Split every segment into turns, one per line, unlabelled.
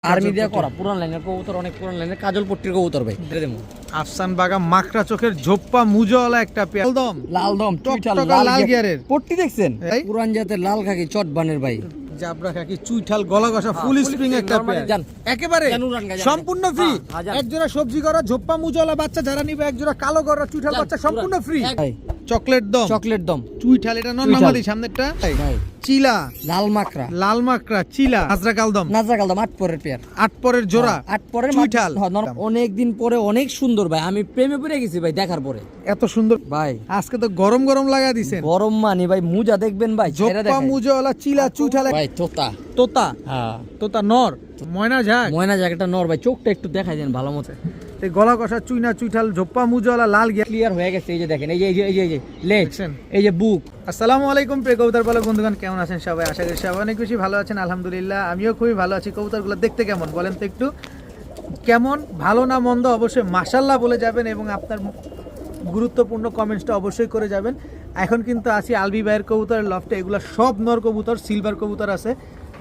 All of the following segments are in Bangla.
আর্মি দিয়ে করা পুরান লাইনের কবুতর, অনেক পুরান লাইনের কাজল পট্টির কবুতর ভাই।
আফসান বাগা মাকড়া চোখের ঝোপ্পা মুজওয়ালা একটা পেয়ার
লাল দম
লাল গিয়ারের
পট্টি দেখছেন, পুরান জাতের লাল খাকি চটবানের ভাই,
জাবরা খাকি চুইঠাল গলা কষা ফুল স্প্রিং একটা পেয়ার একেবারে সম্পূর্ণ ফ্রি। এক জোড়া সবজি করা ঝোপ্পা মুজওয়ালা বাচ্চা যারা নিবে, এক জোড়া কালো করা চুইঠাল বাচ্চা সম্পূর্ণ ফ্রি। চকলেট দম চুইঠাল, এটা নরমালি সামনেরটা চিলা লাল মাকড়া চিলা নাজরা কালদম 8 পরের পেয়ার, 8 পরের জোড়া, 8 পরের চুইঠাল।
অনেক দিন পরে অনেক সুন্দর ভাই, আমি প্রেমে পড়ে গেছি ভাই দেখার পরে।
এত সুন্দর
ভাই
আজকে তো গরম গরম লাগা দিছেন।
গরম মানি ভাই, মুজা দেখবেন ভাই,
ঝোপ্পা মুজওয়ালা চিলা চুইঠাল
ভাই, তোতা হ্যাঁ
তোতা নর, ময়না ঝাক
একটা নর ভাই, চোখটা একটু দেখাই দেন ভালো মতো।
এই গলা কষা চুইনা চুইঠাল ঝোপ্পা মুজওয়ালা লাল গিয়া
ক্লিয়ার হয়ে গেছে। এই যে দেখেন, এই যে লেগ, এই যে বুক।
আসসালামু আলাইকুম প্রিয় কবুতর পালক বন্ধুগণ, কেমন আছেন সবাই? আশা করি সবাই অনেক বেশি ভালো আছেন। আলহামদুলিল্লাহ আমিও খুবই ভালো আছি। কবুতরগুলো দেখতে কেমন বলেন তো একটু, কেমন ভালো না মন্দ অবশ্যই মাশাআল্লাহ বলে যাবেন এবং আপনার গুরুত্বপূর্ণ কমেন্টসটা অবশ্যই করে যাবেন। এখন কিন্তু আছি আলবি ভাইয়ের কবুতরের লফটে। এগুলো সব নর কবুতর, সিলভার কবুতর আছে,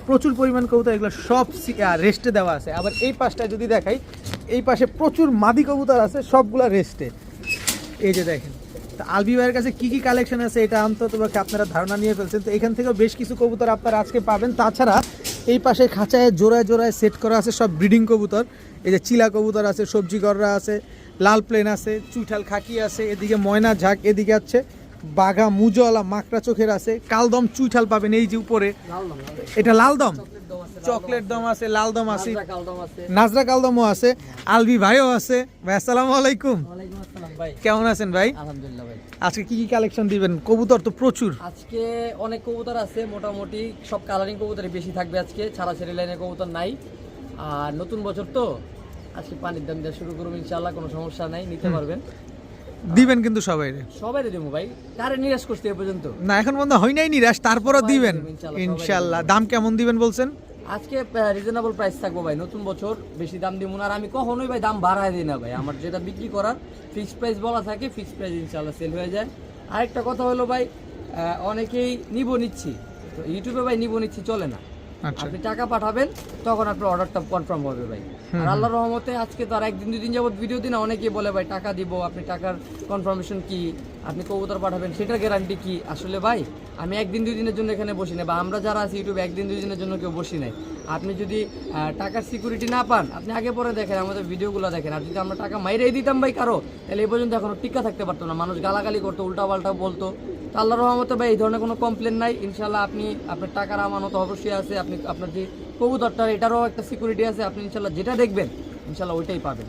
প্রচুর পরিমাণ কবুতর, এগুলো সব রেস্টে দেওয়া আছে। আবার এই পাশটায় যদি দেখাই, এই পাশে প্রচুর মাদি কবুতর আছে, সবগুলা রেস্টে। এই যে দেখেন, তো আলবি ভাইয়ের কাছে কি কি কালেকশন আছে এটা অন্তত আপনারা ধারণা নিয়ে ফেলছেন। তো এখান থেকেও বেশ কিছু কবুতর আপনারা আজকে পাবেন। তাছাড়া এই পাশে খাঁচায় জোড়ায় জোড়ায় সেট করা আছে সব ব্রিডিং কবুতর। এই যে চিলা কবুতর আছে, সবজি গররা আছে, লাল প্লেন আছে, চুইঠাল খাকি আছে, এদিকে ময়না ঝাঁক, এদিকে আছে বাঘা মুজওয়ালা মাকড়া চোখের আছে, কালদম চুইঠাল পাবেন এই যে উপরে, এটা লাল দম, চকলেট দম আছে, লাল দম আছে, নাজরা কালদমও আছে, আলবি ভাইও আছে। ভাই আসসালামু আলাইকুম। কেমন আছেন ভাই?
আলহামদুলিল্লাহ ভাই।
আজকে কি কি কালেকশন দিবেন? কবুতর তো প্রচুর
আজকে, অনেক কবুতর আছে, মোটামুটি সব কালারিং কবুতরই বেশি থাকবে আজকে, ছাড়া ছেড়ে লাইনের কবুতর নাই। আর নতুন বছর তো আজকে পানির দাম দেওয়া শুরু করবো ইনশাআল্লাহ, কোনো সমস্যা নাই, নিতে পারবেন।
দিবেন কিন্তু সবাই
দেবো ভাই, কারে নিরাশ করতে এ পর্যন্ত
না, এখন বন্ধ হয় নাই নিরাশ, তারপরও দিবেন ইনশাআল্লাহ। দাম কেমন দিবেন বলছেন?
আজকে রিজনেবল প্রাইস থাকবো ভাই, নতুন বছর বেশি দাম দিব না। আর আমি কখনোই ভাই দাম বাড়ায় দিই না ভাই, আমার যেটা বিক্রি করার ফিক্সড প্রাইস বলা থাকে, ফিক্সড প্রাইস ইনশাআল্লাহ সেল হয়ে যায়। আরেকটা কথা হলো ভাই, অনেকেই নিচ্ছি তো ইউটিউবে ভাই নিচ্ছি চলে না। আপনি টাকা পাঠাবেন, তখন আপনার অর্ডারটা কনফার্ম হবে ভাই। আর আল্লাহর রহমতে আজকে তো আর একদিন দুদিন যাবত ভিডিও দিন অনেকেই বলে ভাই টাকা দিব, আপনি টাকার কনফার্মেশন কি, আপনি কবুতর পাঠাবেন সেটার গ্যারান্টি কি? আসলে ভাই আমি একদিন দুই দিনের জন্য এখানে বসি না, বা আমরা যারা আছি ইউটিউবে একদিন দুই দিনের জন্য কেউ বসি নাই। আপনি যদি টাকার সিকিউরিটি না পান, আপনি আগে পরে দেখেন, আমাদের ভিডিওগুলো দেখেন। আর যদি আমরা টাকা মাইরেই দিতাম ভাই কারো, তাহলে এই পর্যন্ত এখনো টিকা থাকতে পারতো না, মানুষ গালাগালি করতো, উল্টাপাল্টা বলতো। তো আল্লাহর রহমতে ভাই এই ধরনের কোনো কমপ্লেন নাই ইনশাল্লাহ। আপনি আপনার টাকার আমানত অবশ্যই আছে, আপনি আপনার যে কবুতরটা এটারও একটা সিকিউরিটি আছে, আপনি ইনশাল্লাহ যেটা দেখবেন ইনশাল্লাহ ওইটাই পাবেন।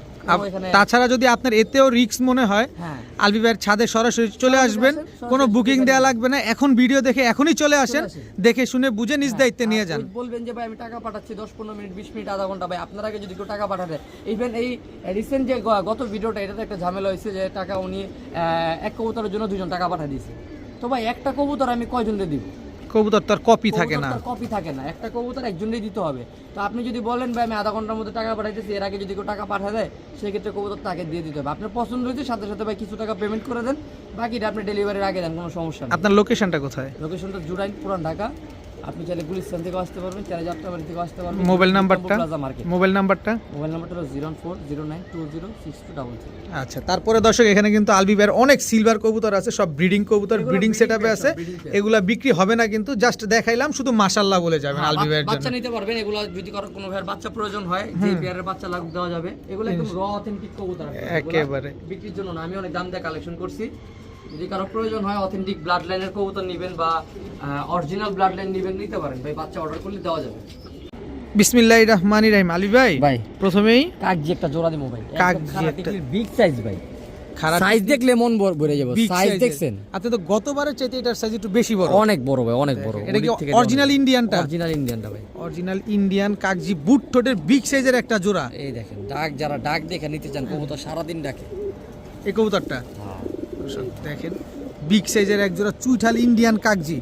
তাছাড়া যদি আপনার এতেও রিস্ক মনে হয়, আলবি ভাইয়ের ছাদে সরাসরি চলে আসবেন, কোনো বুকিং দেওয়া লাগবে না। এখন ভিডিও দেখে এখনই চলে আসেন, দেখে শুনে বুঝে নিজ দায়িত্বে নিয়ে যান।
বলবেন যে ভাই আমি টাকা পাঠাচ্ছি 10-15 মিনিট, 20 মিনিট, আধা ঘন্টা, ভাই আপনার আগে যদি কেউ টাকা পাঠাতে, ইভেন এই রিসেন্ট যে গত ভিডিওটা, এটাতে একটা ঝামেলা হয়েছে যে টাকা উনি এক কবুতরের জন্য 2 জন টাকা পাঠিয়ে দিয়েছে। তো ভাই একটা কবুতর আমি কয়জনকে দিব?
কবুতর তার কপি থাকে না,
একটা কবুতর একজনই দিতে হবে। তো আপনি যদি বলেন ভাই আমি আধা ঘন্টার মধ্যে টাকা পাঠাইতেছি, এর আগে যদি কেউ টাকা পাঠা দেয়, সেক্ষেত্রে কবুতর তাকে দিয়ে দিতে হবে। আপনার পছন্দ হয়েছে সাথে সাথে ভাই কিছু টাকা পেমেন্ট করে দেন, বাকিটা আপনি ডেলিভারির আগে দেন, কোনো সমস্যা নেই।
আপনার লোকেশনটা কোথায়?
লোকেশনটা জুরাইন, পুরান ঢাকা। আপনি চাইলে গুলিস্তান থেকে আসতে পারবেন, চাইলে যাত্রাবাড়ি থেকে আসতে পারবেন।
মোবাইল নাম্বারটা
মোবাইল নাম্বারটা হলো 0409206233।
আচ্ছা, তারপরে দর্শক এখানে কিন্তু আলবি ভাইয়ের অনেক সিলভার কবুতর আছে, সব ব্রিডিং কবুতর, ব্রিডিং সেটআপে আছে। এগুলা বিক্রি হবে না, কিন্তু জাস্ট দেখাইলাম, শুধু মাশাআল্লাহ বলে যাবেন আলবি ভাইয়ের জন্য।
বাচ্চা নিতে পারবেন, এগুলা যদি কোনো ভাইয়ের বাচ্চা প্রয়োজন হয়, যে পেয়ারের বাচ্চা লাগবে দেওয়া যাবে। এগুলো একদম র অথেন্টিক কবুতর,
একেবারে
বিক্রির জন্য না, আমি অনেক দাম দিয়ে কালেকশন করছি। যদি কারো প্রয়োজন হয় অথেন্টিক ব্লাড লাইনের কবুতর নেবেন বা অরিজিনাল ব্লাড লাইন নেবেন, নিতে পারেন ভাই, বাচ্চা অর্ডার করলে দেওয়া যাবে।
বিসমিল্লাহির রহমানির রহিম। আলী ভাই প্রথমেই
কাগজি একটা জোড়া দিমু ভাই,
কাগজি একটা
বিগ সাইজ ভাই, সাইজ দেখলে মন ভরে যাবে। সাইজ দেখছেন?
আপনি তো গতবারের চাইতে এটার সাইজ একটু বেশি বড়,
অনেক বড় ভাই, অনেক বড়।
এটা কি অরিজিনাল ইন্ডিয়ানটা?
অরিজিনাল ইন্ডিয়ানটা ভাই,
অরিজিনাল ইন্ডিয়ান কাগজি বুট ঠোঁটের বিগ সাইজের একটা জোড়া।
এই দেখেন, যারা ডাক দেখে নিতে চান, কবুতর সারাদিন ডাকে
এই কবুতরটা দেখেন, বিগ সাইজের এক জোড়া চুইঠাল ইন্ডিয়ান কাগজি,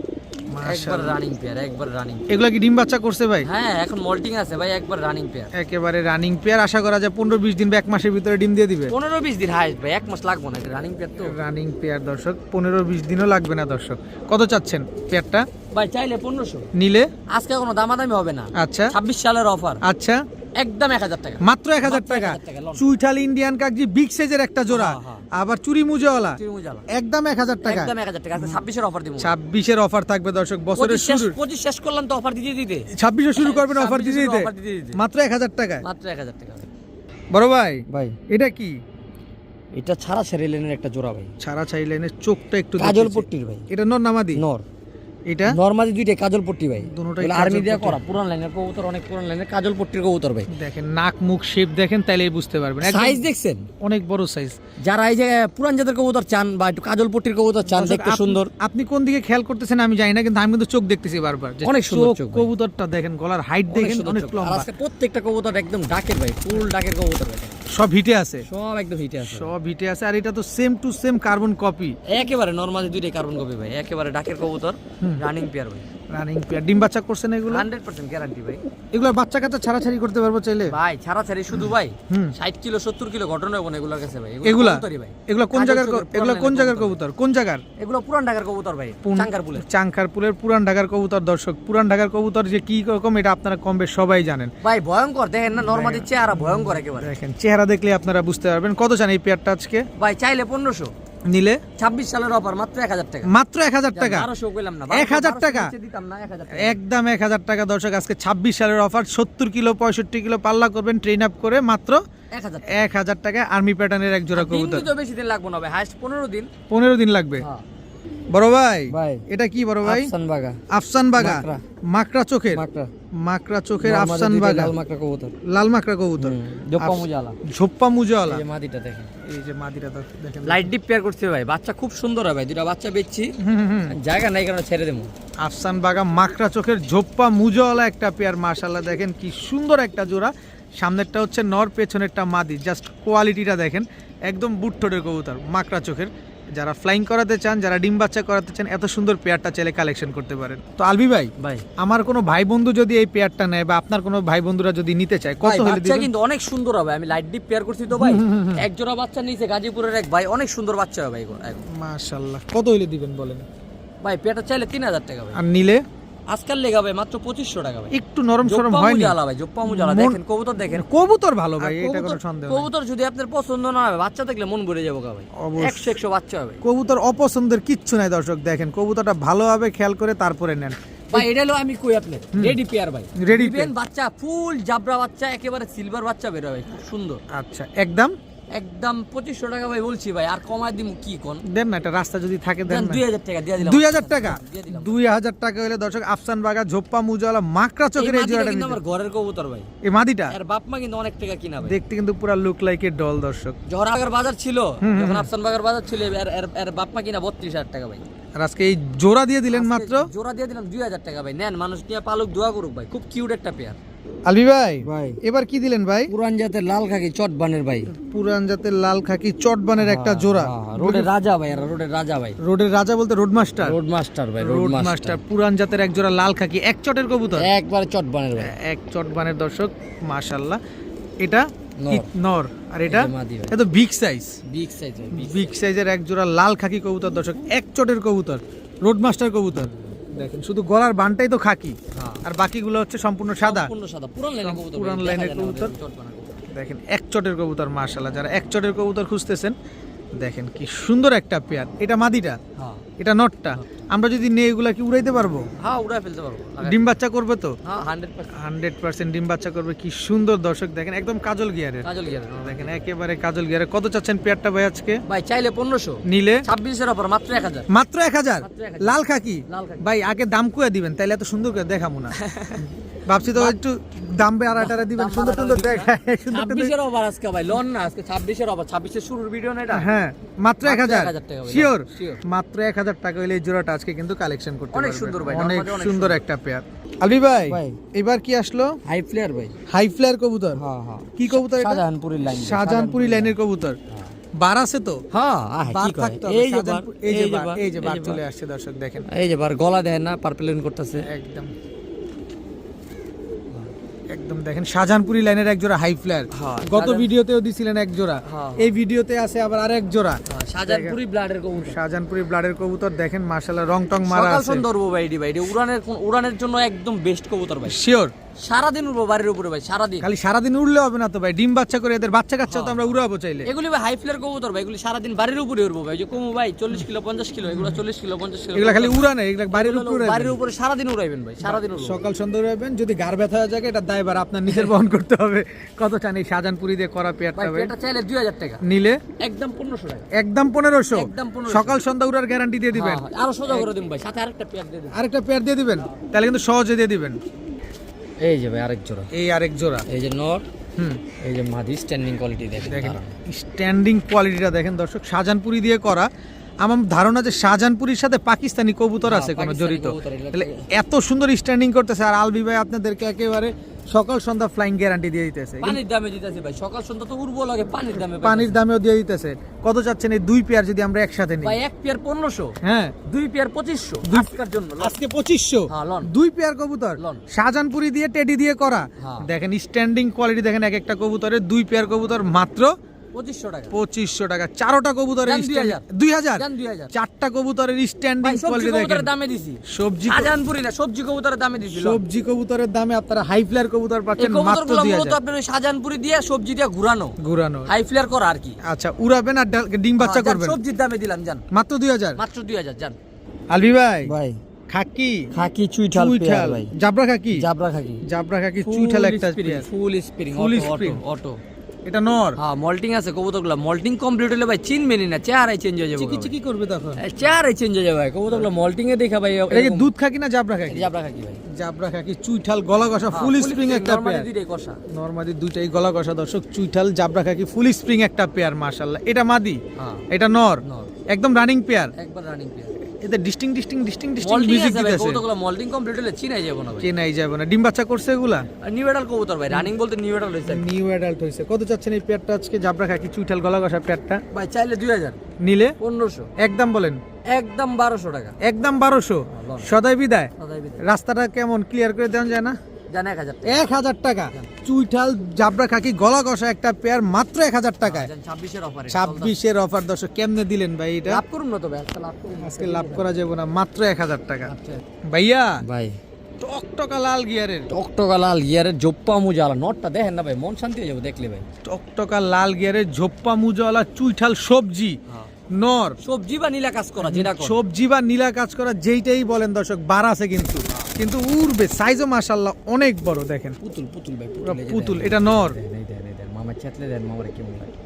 একবার রানিং পেয়ার, একবার রানিং।
এগুলা কি ডিম বাচ্চা করছে ভাই?
হ্যাঁ, এখন মল্টিং আছে ভাই, একবার রানিং পেয়ার,
একেবারে রানিং পেয়ার। আশা করা যায় 15-20 দিন বা 1 মাসের ভিতরে ডিম দিয়ে দিবে।
15-20 দিন হাইস্ট ভাই, 1 মাস লাগবে না, এটা রানিং পেয়ার তো।
রানিং পেয়ার দর্শক, 15-20 দিনও লাগবে না দর্শক। কত চাচ্ছেন পেয়ারটা?
ভাই চাইলে 1500,
নিলে
আজকে কোনো দামাদামি হবে না।
আচ্ছা,
26 সালের অফার।
আচ্ছা,
একদম 1000 টাকা,
মাত্র 1000 টাকা।
1000 টাকা, লন।
চুইঠাল ইন্ডিয়ান কাকজি বিগ সাইজের একটা জোড়া,
হ্যাঁ, হ্যাঁ।
আবার চুরি মুজাওয়ালা,
চুরিমুজালা।
একদম 1000 টাকা।
একদম 1000 টাকা। আজকে 26 এর অফার দিব।
26 এর অফার থাকবে দর্শক, বছরের শুরু
25 শেষ করলাম তো অফার দিতে দিতে।
26 শুরু করবেন অফার
26
দিতে
offer দিতে দিতে।
মাত্র 1000 টাকা।
মাত্র 1000 টাকা।
বড় ভাই
ভাই
এটা কি?
এটা ছাড়া লেনের একটা জোড়া ভাই,
ছাড়া চাইলেনের চোখটা একটু
কাজল
দেখেছি।
পট্টির ভাই।
এটা নর নামাদি?
নর।
এটা
নরমালি দুইটা কাজল পট্টি ভাই,
দুটোটাই
এগুলো আর্মি
কাজল
দিয়ে
পট্টি।
করা, পুরান লাইনের কবুতর, অনেক পুরান লাইনের কাজল পট্টির কবুতর ভাই।
দেখেন নাক মুখ শেপ দেখেন তাইলেই বুঝতে পারবেন, একদম
সাইজ দেখছেন?
অনেক বড় সাইজ।
যারা এই যে পুরান জাতের কবুতর চান বা একটু কাজল পট্টির কবুতর চান, দেখতে সুন্দর।
আপনি কোন দিকে খেয়াল করতেছেন আমি জানি না, কিন্তু আমি কিন্তু চোখ দেখতেছি বারবার যে
অনেক সুন্দর চোখ ভাই।
কবুতরটা দেখেন, গলার হাইট দেখেন অনেক
আর
লম্বা,
আজকে প্রত্যেকটা কবুতর একদম ডাকের ভাই, ফুল ডাকের কবুতর ভাই,
সব হিটে আছে,
সব একদম হিটে আছে।
সব হিটে আছে। আর এটা তো same to same carbon copy,
একেবারে নরমালি দুইটাই কার্বন কপি ভাই, একেবারে ডাকের কবুতর, রানিং পেয়ার ভাই,
রানিং পেয়ার। ডিম বাচ্চা করছেন এগুলো?
100% গ্যারান্টি ভাই।
এগুলোর বাচ্চা কাচ্চা ছাড়াছাড়ি করতে পারবো চাইলে?
ভাই ছাড়া ছাড়ি শুধু ভাই
হুম।
60 কিলো 70 কিলো ঘটনা হবে না এগুলোর কাছে ভাই।
এগুলা
কবুতরই ভাই,
এগুলা কোন
কাজল
জায়গার
চোখের
এগুলা
পুরান
কোন
লাইনের
জায়গার
কবুতর।
কবুতর? কোন জায়গার?
এগুলো পুরান ঢাকার কবুতর ভাই, চাঙ্কারপুলের।
চাঙ্কারপুলের পুরান ঢাকার কবুতর। দর্শক পুরান ঢাকার কবুতর যে কি রকম এটা আপনারা কম বেশ সবাই জানেন।
ভাই ভয়ঙ্কর দেখেন না, নরমালি চেহারা ভয়ঙ্কর একেবারে।
দেখেন চেহারা দেখলে আপনারা বুঝতে পারবেন। কত চান এই পেয়ারটা আজকে?
ভাই চাইলে 1500,
নিলে
26 সালের অফার মাত্র 1000 টাকা।
মাত্র 1000 টাকা।
1200 কইলাম না,
1000 টাকা
দিতাম না, 1000 টাকা।
একদম 1000 টাকা দর্শক। আজকে 26 সালের অফার, 70 কিলো 65 কিলো পাল্লা করবেন ট্রেন আপ করে মাত্র
1000 টাকা।
1000 টাকা। আর্মি প্যাটার্নের এক জোড়া
দিন
কবুতর।
তো বেশি দিন লাগবে না ভাই, হাইস্ট 15 দিন।
15 দিন লাগবে।
হ্যাঁ
বড় ভাই
ভাই।
এটা কি বড় ভাই?
আফসান বাগা।
আফসান বাগা,
মাকড়া।
মাকড়া চোখের,
মাকড়া।
মাকড়া চোখের
নরমালি
আফসান
দুইটা
বাগা,
লাল মাকড়া কবুতর।
লাল মাকড়া কবুতর,
জোপ্পা মুজালা।
ঝোপ্পা মুজাওয়ালা।
এই যে মাদিটা দেখেন,
এই যে মাদিটা দেখেন,
লাইট ডিপ পেয়ার করছে ভাই, বাচ্চা খুব সুন্দর হয় ভাই, দুটা বাচ্চা বেচছি,
হুম।
জায়গা নাই কারণে ছেড়ে দেবো।
আফসান বাগা মাকড়া চোখের ঝোপ্পা মুজাওয়ালা একটা পেয়ার, মাশাআল্লাহ দেখেন কি সুন্দর একটা জোড়া। সামনেরটা হচ্ছে নর, পেছনেরটা মাদি। জাস্ট কোয়ালিটিটা দেখেন, একদম বুটঠোটের কবুতর, মাকড়া চোখের। যারা ফ্লাইং করাতে চান, যারা ডিম বাচ্চা করাতে চান, এত সুন্দর পেয়ারটা চাইলে কালেকশন করতে পারেন। তো আলবি ভাই,
ভাই
আমার কোনো ভাই বন্ধু যদি এই পেয়ারটা নেয় বা আপনার কোনো ভাই বন্ধুরা যদি নিতে চায়, কত
ভাই
হলে
বাচ্চা
দিবেন?
কিন্তু অনেক সুন্দর হবে, আমি লাইট ডিপ পেয়ার করছি তো ভাই, এক জোড়া বাচ্চা নিয়েছে গাজীপুরের এক ভাই, অনেক সুন্দর বাচ্চা হবে ভাই এগুলো।
মাশাআল্লাহ, কত হলে দিবেন বলেন?
ভাই পেয়ারটা চাইলে 3000 টাকা ভাই,
আর নিলে
আজকাল লেগা ভাই মাত্র 2500 টাকা ভাই।
একটু নরম সরম
জোপ্পা
হয়নি?
মুজালা ভাই, জোপ্পা মুজালা
মন-
দেখেন, কবুতর দেখেন।
কবুতর ভালো ভাই,
আর
এটা কোনো
কবুতর-
সন্দেহ নেই।
কবুতর যদি আপনার পছন্দ না হয়, বাচ্চা দেখলে মন ভরে যাবো ভাই,
অবশ্যই।
100 বাচ্চা হবে।
কবুতর অপছন্দের কিচ্ছু নাই দর্শক, দেখেন কবুতরটা ভালোভাবে খেয়াল করে তারপরে নেন।
ভাই এটা হলো আমি কই আপনি রেডি পেয়ার ভাই,
Ready
দিবেন
pair।
বাচ্চা ফুল জাবরা বাচ্চা, একেবারে সিলভার বাচ্চা বের হবে, খুব সুন্দর।
আচ্ছা, একদম
একদম 2500 টাকা ভাই বলছি ভাই, আর কমায় দিমু কি কোন?
দেন না, একটা রাস্তা যদি থাকে দেন না।
2000 টাকা দিয়ে দিলাম।
2000 টাকা,
দিয়ে দিলাম।
2000 টাকা হলে দর্শক আফসান বাগা ঝোপ্পা মুজাওয়ালা মাকড়া
এই
চোখের এই
মাদিটা
জোড়াটা
কিন্তু
নিতে।
আমার ঘরের কবুতর ভাই,
এই মাদিটা
এর বাপ মা কিন্তু অনেক টাকা কিনা ভাই।
দেখতে কিন্তু পুরো লুক লাইক এ ডল দর্শক।
যখন আগের বাজার ছিল, যখন আফসান বাগার বাজার ছিল, এর বাপ মা কিনা 32000 টাকা ভাই।
আর আজকে এই জোড়া দিয়ে দিলেন
আজকে
মাত্র।
জোড়া দিয়ে দিলাম 2000 টাকা ভাই, নেন মানুষ নিয়ে পালক দোয়া করুক ভাই, খুব কিউট একটা পেয়ার।
আলবি ভাই,
ভাই
এবার কি দিলেন ভাই?
পুরান জাতের লাল খাকি চটবানের ভাই,
পুরান জাতের লাল খাকি চটবানের একটা জোড়া।
রোডের রাজা ভাই, এরা রোডের রাজা ভাই,
রোডের রাজা বলতে রোড মাস্টার।
রোড মাস্টার ভাই,
রোড মাস্টার পুরান জাতের এক জোড়া লাল খাকি, এক চটের কবুতর,
একবারে চটবানের ভাই।
এক চটবানের দর্শক, মাশাআল্লাহ। এটা
নর।
কি নর, আর এটা
এই যে মাদি ভাই।
এটা বিগ সাইজ,
বিগ সাইজ ভাই, big
বিগ সাইজের এক জোড়া লাল খাকি কবুতর দর্শক, এক চটের কবুতর, রোড মাস্টার কবুতর। দেখেন শুধু গলার বানটাই তো খাকি,
হ্যাঁ।
আর বাকিগুলো হচ্ছে সম্পূর্ণ সাদা।
সম্পূর্ণ সাদা, পুরান লাইনের কবুতর ভাই,
পুরান
দেখা
লাইনের
যায় না
কবুতর।
আমাদের চটবানের কবুতর।
দেখেন এক চটের কবুতর, মাশাআল্লাহ। যারা এক চটের কবুতর খুঁজতেছেন, দেখেন কি সুন্দর একটা পেয়ার। এটা মাদিটা,
হ্যাঁ
এটা নটটা। আমরা যদি নেই এগুলা কি উড়াইতে পারবো?
হ্যাঁ উড়ায় ফেলতে পারবো,
ডিম বাচ্চা করবে তো?
হ্যাঁ 100%
100% ডিম বাচ্চা করবে। কি সুন্দর দর্শক, দেখেন একদম কাজল গিয়ারের।
কাজল গিয়ার।
দেখেন একেবারে কাজল গিয়ারের। কত চাচ্ছেন পেয়ারটা ভাই আজকে?
ভাই চাইলে 1500,
নিলে
26 এর অফার মাত্র 1000।
মাত্র 1000।
মাত্র 1000
লাল খাকি
লাল খাকি।
ভাই আগে দাম কয়ে দিবেন, তাইলে এত সুন্দর করে দেখাবো না। ভাবছি তো একটু দাম বেড়াটারা দিবেন,
দাম
সুন্দর সুন্দর দেখায়, সুন্দর
26 এর অফার আজকে ভাই, লন না আজকে 26 এর অফার, 26 এর শুরুর ভিডিও না এটা।
হ্যাঁ মাত্র 1000
1000 টাকা ভাই।
শিওর।
Sure।
মাত্র 1000 টাকা হইলে এই জোড়াটা আজকে কিন্তু কালেকশন করতে
অনেক
পারবেন।
সুন্দর ভাই,
অনেক
নরমালি অনেক
সুন্দর একটা পেয়ার। আলবি ভাই,
ভাই।
এবার কি আসলো?
হাই ফ্লেয়ার ভাই।
হাই ফ্লায়ার কবুতর।
হ্যাঁ হ্যাঁ।
কি কবুতর এটা?
শাহজাহানপুরি লাইন।
শাহজাহানপুরি লাইনের কবুতর। বার আছে তো?
হ্যাঁ
বার
কি করে?
থাকতে হবে।
এই যে বার,
শাহজাহানপুর- এই যে বার, এই যে বার চলে আসছে দর্শক, দেখেন
এই যে বার গলা দেখেন না, পার্পেলিন করতেছে
একদম একদম দেখেন শাহজাহানপুরি লাইনের এক জোড়া হাই ফ্লায়ার।
হ্যাঁ,
গত ভিডিওতেও দিছিলেন এক জোড়া,
হ্যাঁ।
এই ভিডিওতে আছে আবার আরেক জোড়া।
শাহজাহানপুরি ব্লাডের কবুতর,
শাহজাহানপুরি ব্লাডের কবুতর দেখেন মাশাআল্লাহ, রং টং মারা
সকাল
আছে।
সন্ধ্যা উড়বো ভাই ভাই, উড়ানের জন্য একদম বেস্ট কবুতর ভাই।
শিওর
সারাদিন উড়বো বাড়ির উপরে ভাই, সারাদিন।
খালি সারাদিন উড়লে হবে না তো ভাই, ডিম বাচ্চা করে এদের বাচ্চা কাচ্চা তো আমরা উড়াবো চাইলে।
এগুলি ভাই হাই ফ্লেয়ার কবুতর ভাই, এগুলি সারাদিন বাড়ির উপরে উড়বো ভাই। যে কমু ভাই 40 কিলো 50 কিলো, এগুলো 40 কিলো 50 কিলো,
এগুলা খালি উড়ানে, এগুলা বাড়ির উপরে উড়াবেন।
বাড়ির উপরে সারাদিন উড়াইবেন ভাই, সারাদিন উড়বো।
সকাল সন্ধ্যা উড়াবেন, যদি গার ব্যথা হয়ে যায় এটা দায়ভার আপনার নিজের বহন করতে হবে। কত চান এই শাহজাহানপুরি দিয়ে করা পেয়ারটা
ভাই
ভাই?
এটা চাইলে 2000 টাকা,
নিলে
একদম 1500 টাকা,
একদম 1500।
একদম 1500।
সকাল সন্ধ্যা উড়ার গ্যারান্টি দিয়ে দিবেন।
হ্যাঁ, আরো সোজা করে দিন ভাই, সাথে আরেকটা পেয়ার দিয়ে দিন।
আরেকটা পেয়ার দিয়ে দিবেন, তাহলে কিন্তু সহজে দিয়ে দিবেন।
এই যে ভাই আরেক জোড়া,
এই আরেক জোড়া,
এই যে নর,
হুম
এই যে মাদি, স্ট্যান্ডিং কোয়ালিটি দেখেন।
দেখেন স্ট্যান্ডিং কোয়ালিটিটা দেখেন দর্শক, শাহজাহানপুরি দিয়ে করা। আমার ধারণা যে শাহজাহানপুরির সাথে পাকিস্তানি কবুতর আছে কোনো
পাকিস্তানি
জড়িত,
কবুতর, এগুলো
তাহলে এত সুন্দর স্ট্যান্ডিং করতেছে। আর আলবি ভাই আপনাদেরকে একেবারে সকাল সন্ধ্যা ফ্লাইং গ্যারান্টি দিয়ে দিতেছে,
পানির দামে দিতেছি ভাই, সকাল সন্ধ্যা তো উড়বো লাগে পানির দামে।
পানির দামেও দিয়ে দিতেছে। কত চাচ্ছেন এই দুই পেয়ার যদি আমরা একসাথে নিই?
ভাই এক পেয়ার 1500,
হ্যাঁ
দুই পেয়ার 2500 আজকের জন্য।
আজকে 2500,
হ্যাঁ, লন।
দুই পেয়ার কবুতর
লন।
শাহজাহানপুরি দিয়ে টেডি দিয়ে করা।
হ্যাঁ।
দেখেন স্ট্যান্ডিং কোয়ালিটি দেখেন, এক একটা কবুতরের দুই পেয়ার কবুতর মাত্র
2500 টাকা।
2500 টাকা। চারোটা কবুতরের
জান 2000,
2000,
জান 2000।
চারটা কবুতরের স্ট্যান্ডিং
ভাই সবজি
কোয়ালিটি দেখেন।
কবুতরের দামে দিছি,
সবজি
শাহজাহানপুরি না, সবজি কবুতরের দামে দিছি।
সবজি কবুতরের দামে আপনারা হাই ফ্লায়ার কবুতর
এই
পাচ্ছেন মাত্র
কবুতরগুলো মূলত
2000।
আপনার ওই শাহজাহানপুরি দিয়ে সবজি দিয়ে ঘুরানো,
ঘুরানো,
হাই ফ্লেয়ার করা আর কি।
আচ্ছা উড়াবেন আর ডিম বাচ্চা
হ্যাঁ, জান,
করবেন
সবজির দামে দিলাম জান,
মাত্র 2000।
মাত্র 2000 জান।
আলবি ভাই
ভাই
খাকি
খাকি চুইঠাল পেয়ার
চুইঠাল
ভাই,
জাবরা খাকি,
জাবরা খাকি,
জাবরা খাকি চুইঠাল একটা পেয়ার।
ফুল spring,
Full
auto
spring।
Auto.
এটা নর,
হ্যাঁ মল্টিং আছে কবুতরগুলো, মল্টিং কমপ্লিট হলে ভাই চিনবেনই না, চেহারাই চেঞ্জ হয়ে যাবে।
চিকি চিকি করবে তখন।
চেহারাই চেঞ্জ হয়ে যাবে ভাই, কবুতরগুলো মল্টিং এ দেখা ভাই।
এটা কি দুধ খাকি না জাবরা খাকি?
জাবরা খাকি ভাই,
জাবরা খাকি চুইঠাল গলা কষা ফুল স্প্রিং একটা পেয়ার।
দুইটাই কষা,
নরমাদি দুইটাই গলা কষা দর্শক, চুইঠাল জাবরা খাকি ফুল স্প্রিং একটা পেয়ার মাশাআল্লাহ। এটা মাদি,
হ্যাঁ
এটা নর,
নর।
একদম রানিং পেয়ার।
একবার রানিং পেয়ার,
এদের ডিস্টিং
মল্টিং
মিউজিক
আছে ভাই,
দিতেছে,
কবুতরগুলো মল্টিং কমপ্লিট হলে চিনাই যাবে না ভাই।
কে নাই যাবে না। ডিম বাচ্চা করছে এগুলা?
নিউ এডাল কবুতর ভাই, রানিং বলতে নিউ এডাল হইছে
নিউ অ্যাডাল্ট হইছে। কত চাচ্ছেন এই পেয়ারটা আজকে জাবরা খাকি চুইঠাল গলা কষা পেয়ারটা?
ভাই, চাইলে 2000,
নিলে
1500,
একদম বলেন,
একদম 1200 টাকা,
একদম 1200।
লন।
সদাই বিদায়।
সদাই বিদায়।
রাস্তাটা কেমন ক্লিয়ার করে দেওয়া যায় না?
জান 1000 টাকা,
1000 টাকা। চুইঠাল জাবরা খাকি গলা কষা একটা পেয়ার মাত্র 1000 টাকায়।
জান 26 এর অফারে
26-এর অফার দর্শক, কেমনে দিলেন ভাই এটা?
লাভ করুন না তো ভাই, আজকে লাভ করুন।
আজকে লাভ করা যাবে না, মাত্র 1000 টাকা।
আচ্ছা
ভাইয়া
ভাই,
টকটকা লাল গিয়ারের,
টকটকা লাল গিয়ারের জোপ্পা মুজালা নটটা দেখেন না ভাই, মন শান্তি হয়ে যাবে দেখলে ভাই।
টকটকা লাল গিয়ারের ঝোপ্পা মুজওয়ালা চুইঠাল সবজি নর,
সবজি বা নীলা কাজ করা যেটা করে।
সবজি বা নীলা কাজ করা যেইটাই বলেন দর্শক, বার আছে কিন্তু উড়বে, সাইজও মাশাআল্লাহ অনেক বড়। দেখেন
পুতুল পুতুল ভাই,
পুরো
এই যে
পুতুল।
দেখেন,
এটা নর,
এই দেন, এই দেন, মামা চেতলে দেন, মামারে কেমন লাগে,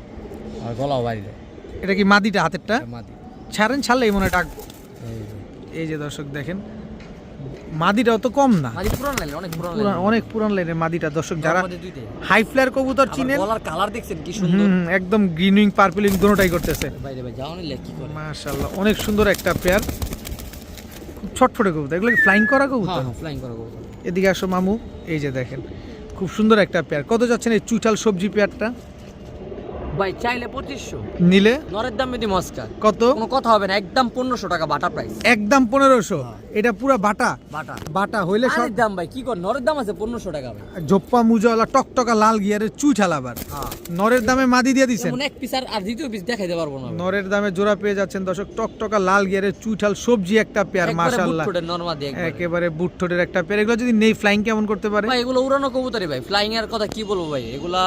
আর গলাও বাড়ি দেয়।
এটা কি মাদিটা হাতেরটা?
এটা মাদি,
ছাড়লেই মনে হয় ডাক।
এই যে।
এই যে দর্শক দেখেন, মাদিটাও তো কম না,
মাদি পুরান লাইন, অনেক পুরান লাইন,
অনেক পুরান লাইনের মাদিটা দর্শক। যারা
মাদি দুইটাই।
হাই ফ্লায়ার কবুতর
আবার
চিনেন,
গলার কালার দেখছেন কি সুন্দর
একদম গ্রিনিং পার্পলিং দুটোটাই করতেছে
ভাই রে ভাই, যাও নিলে কি করে।
মাশাআল্লাহ, অনেক সুন্দর একটা পেয়ার। খুব ছটফটে কবুতর, এগুলো ফ্লাইং করা কবুতর।
হ্যাঁ ফ্লাইং করা কবুতর।
এদিকে আসো মামু, এই যে দেখেন খুব সুন্দর একটা পেয়ার। কত যাচ্ছেন এই চুইঠাল সবজি পেয়ারটা?
ভাই চাইলে 2500,
নিলে
নরের দাম যদি মস্কা,
কত?
কোনো কথা হবে না, একদম 1500 টাকা বাটা প্রাইস।
একদম 1500। এটা পুরো বাটা
বাটা
বাটা হইলে সব।
আরে দাম ভাই কি কর, নরের দাম আছে 1500 টাকা ভাই।
জোপ্পা মুজওয়ালা টকটকা লাল গিয়ারের চুইঠাল আবার
হ্যাঁ,
নরের দামে মাদি দিয়ে দিছেন।
এমন এক পিস আর দ্বিতীয় পিস দেখাইতে পারবো না ভাই।
নরের দামে জোড়া পেয়ে যাচ্ছেন দর্শক, টকটকা লাল গিয়ারের চুইঠাল সবজি একটা পেয়ার
একবারে
মাশাআল্লাহ,
বুটফুটের নরমাল দিয়ে একবারে।
একেবারে বুটঠোটের একটা পেয়ার। এগুলো যদি নেই ফ্লাইং কেমন করতে পারে?
ভাই এগুলো উড়ানো কবুতরই ভাই, ফ্লাইং এর কথা কি বলবো ভাই, এগুলা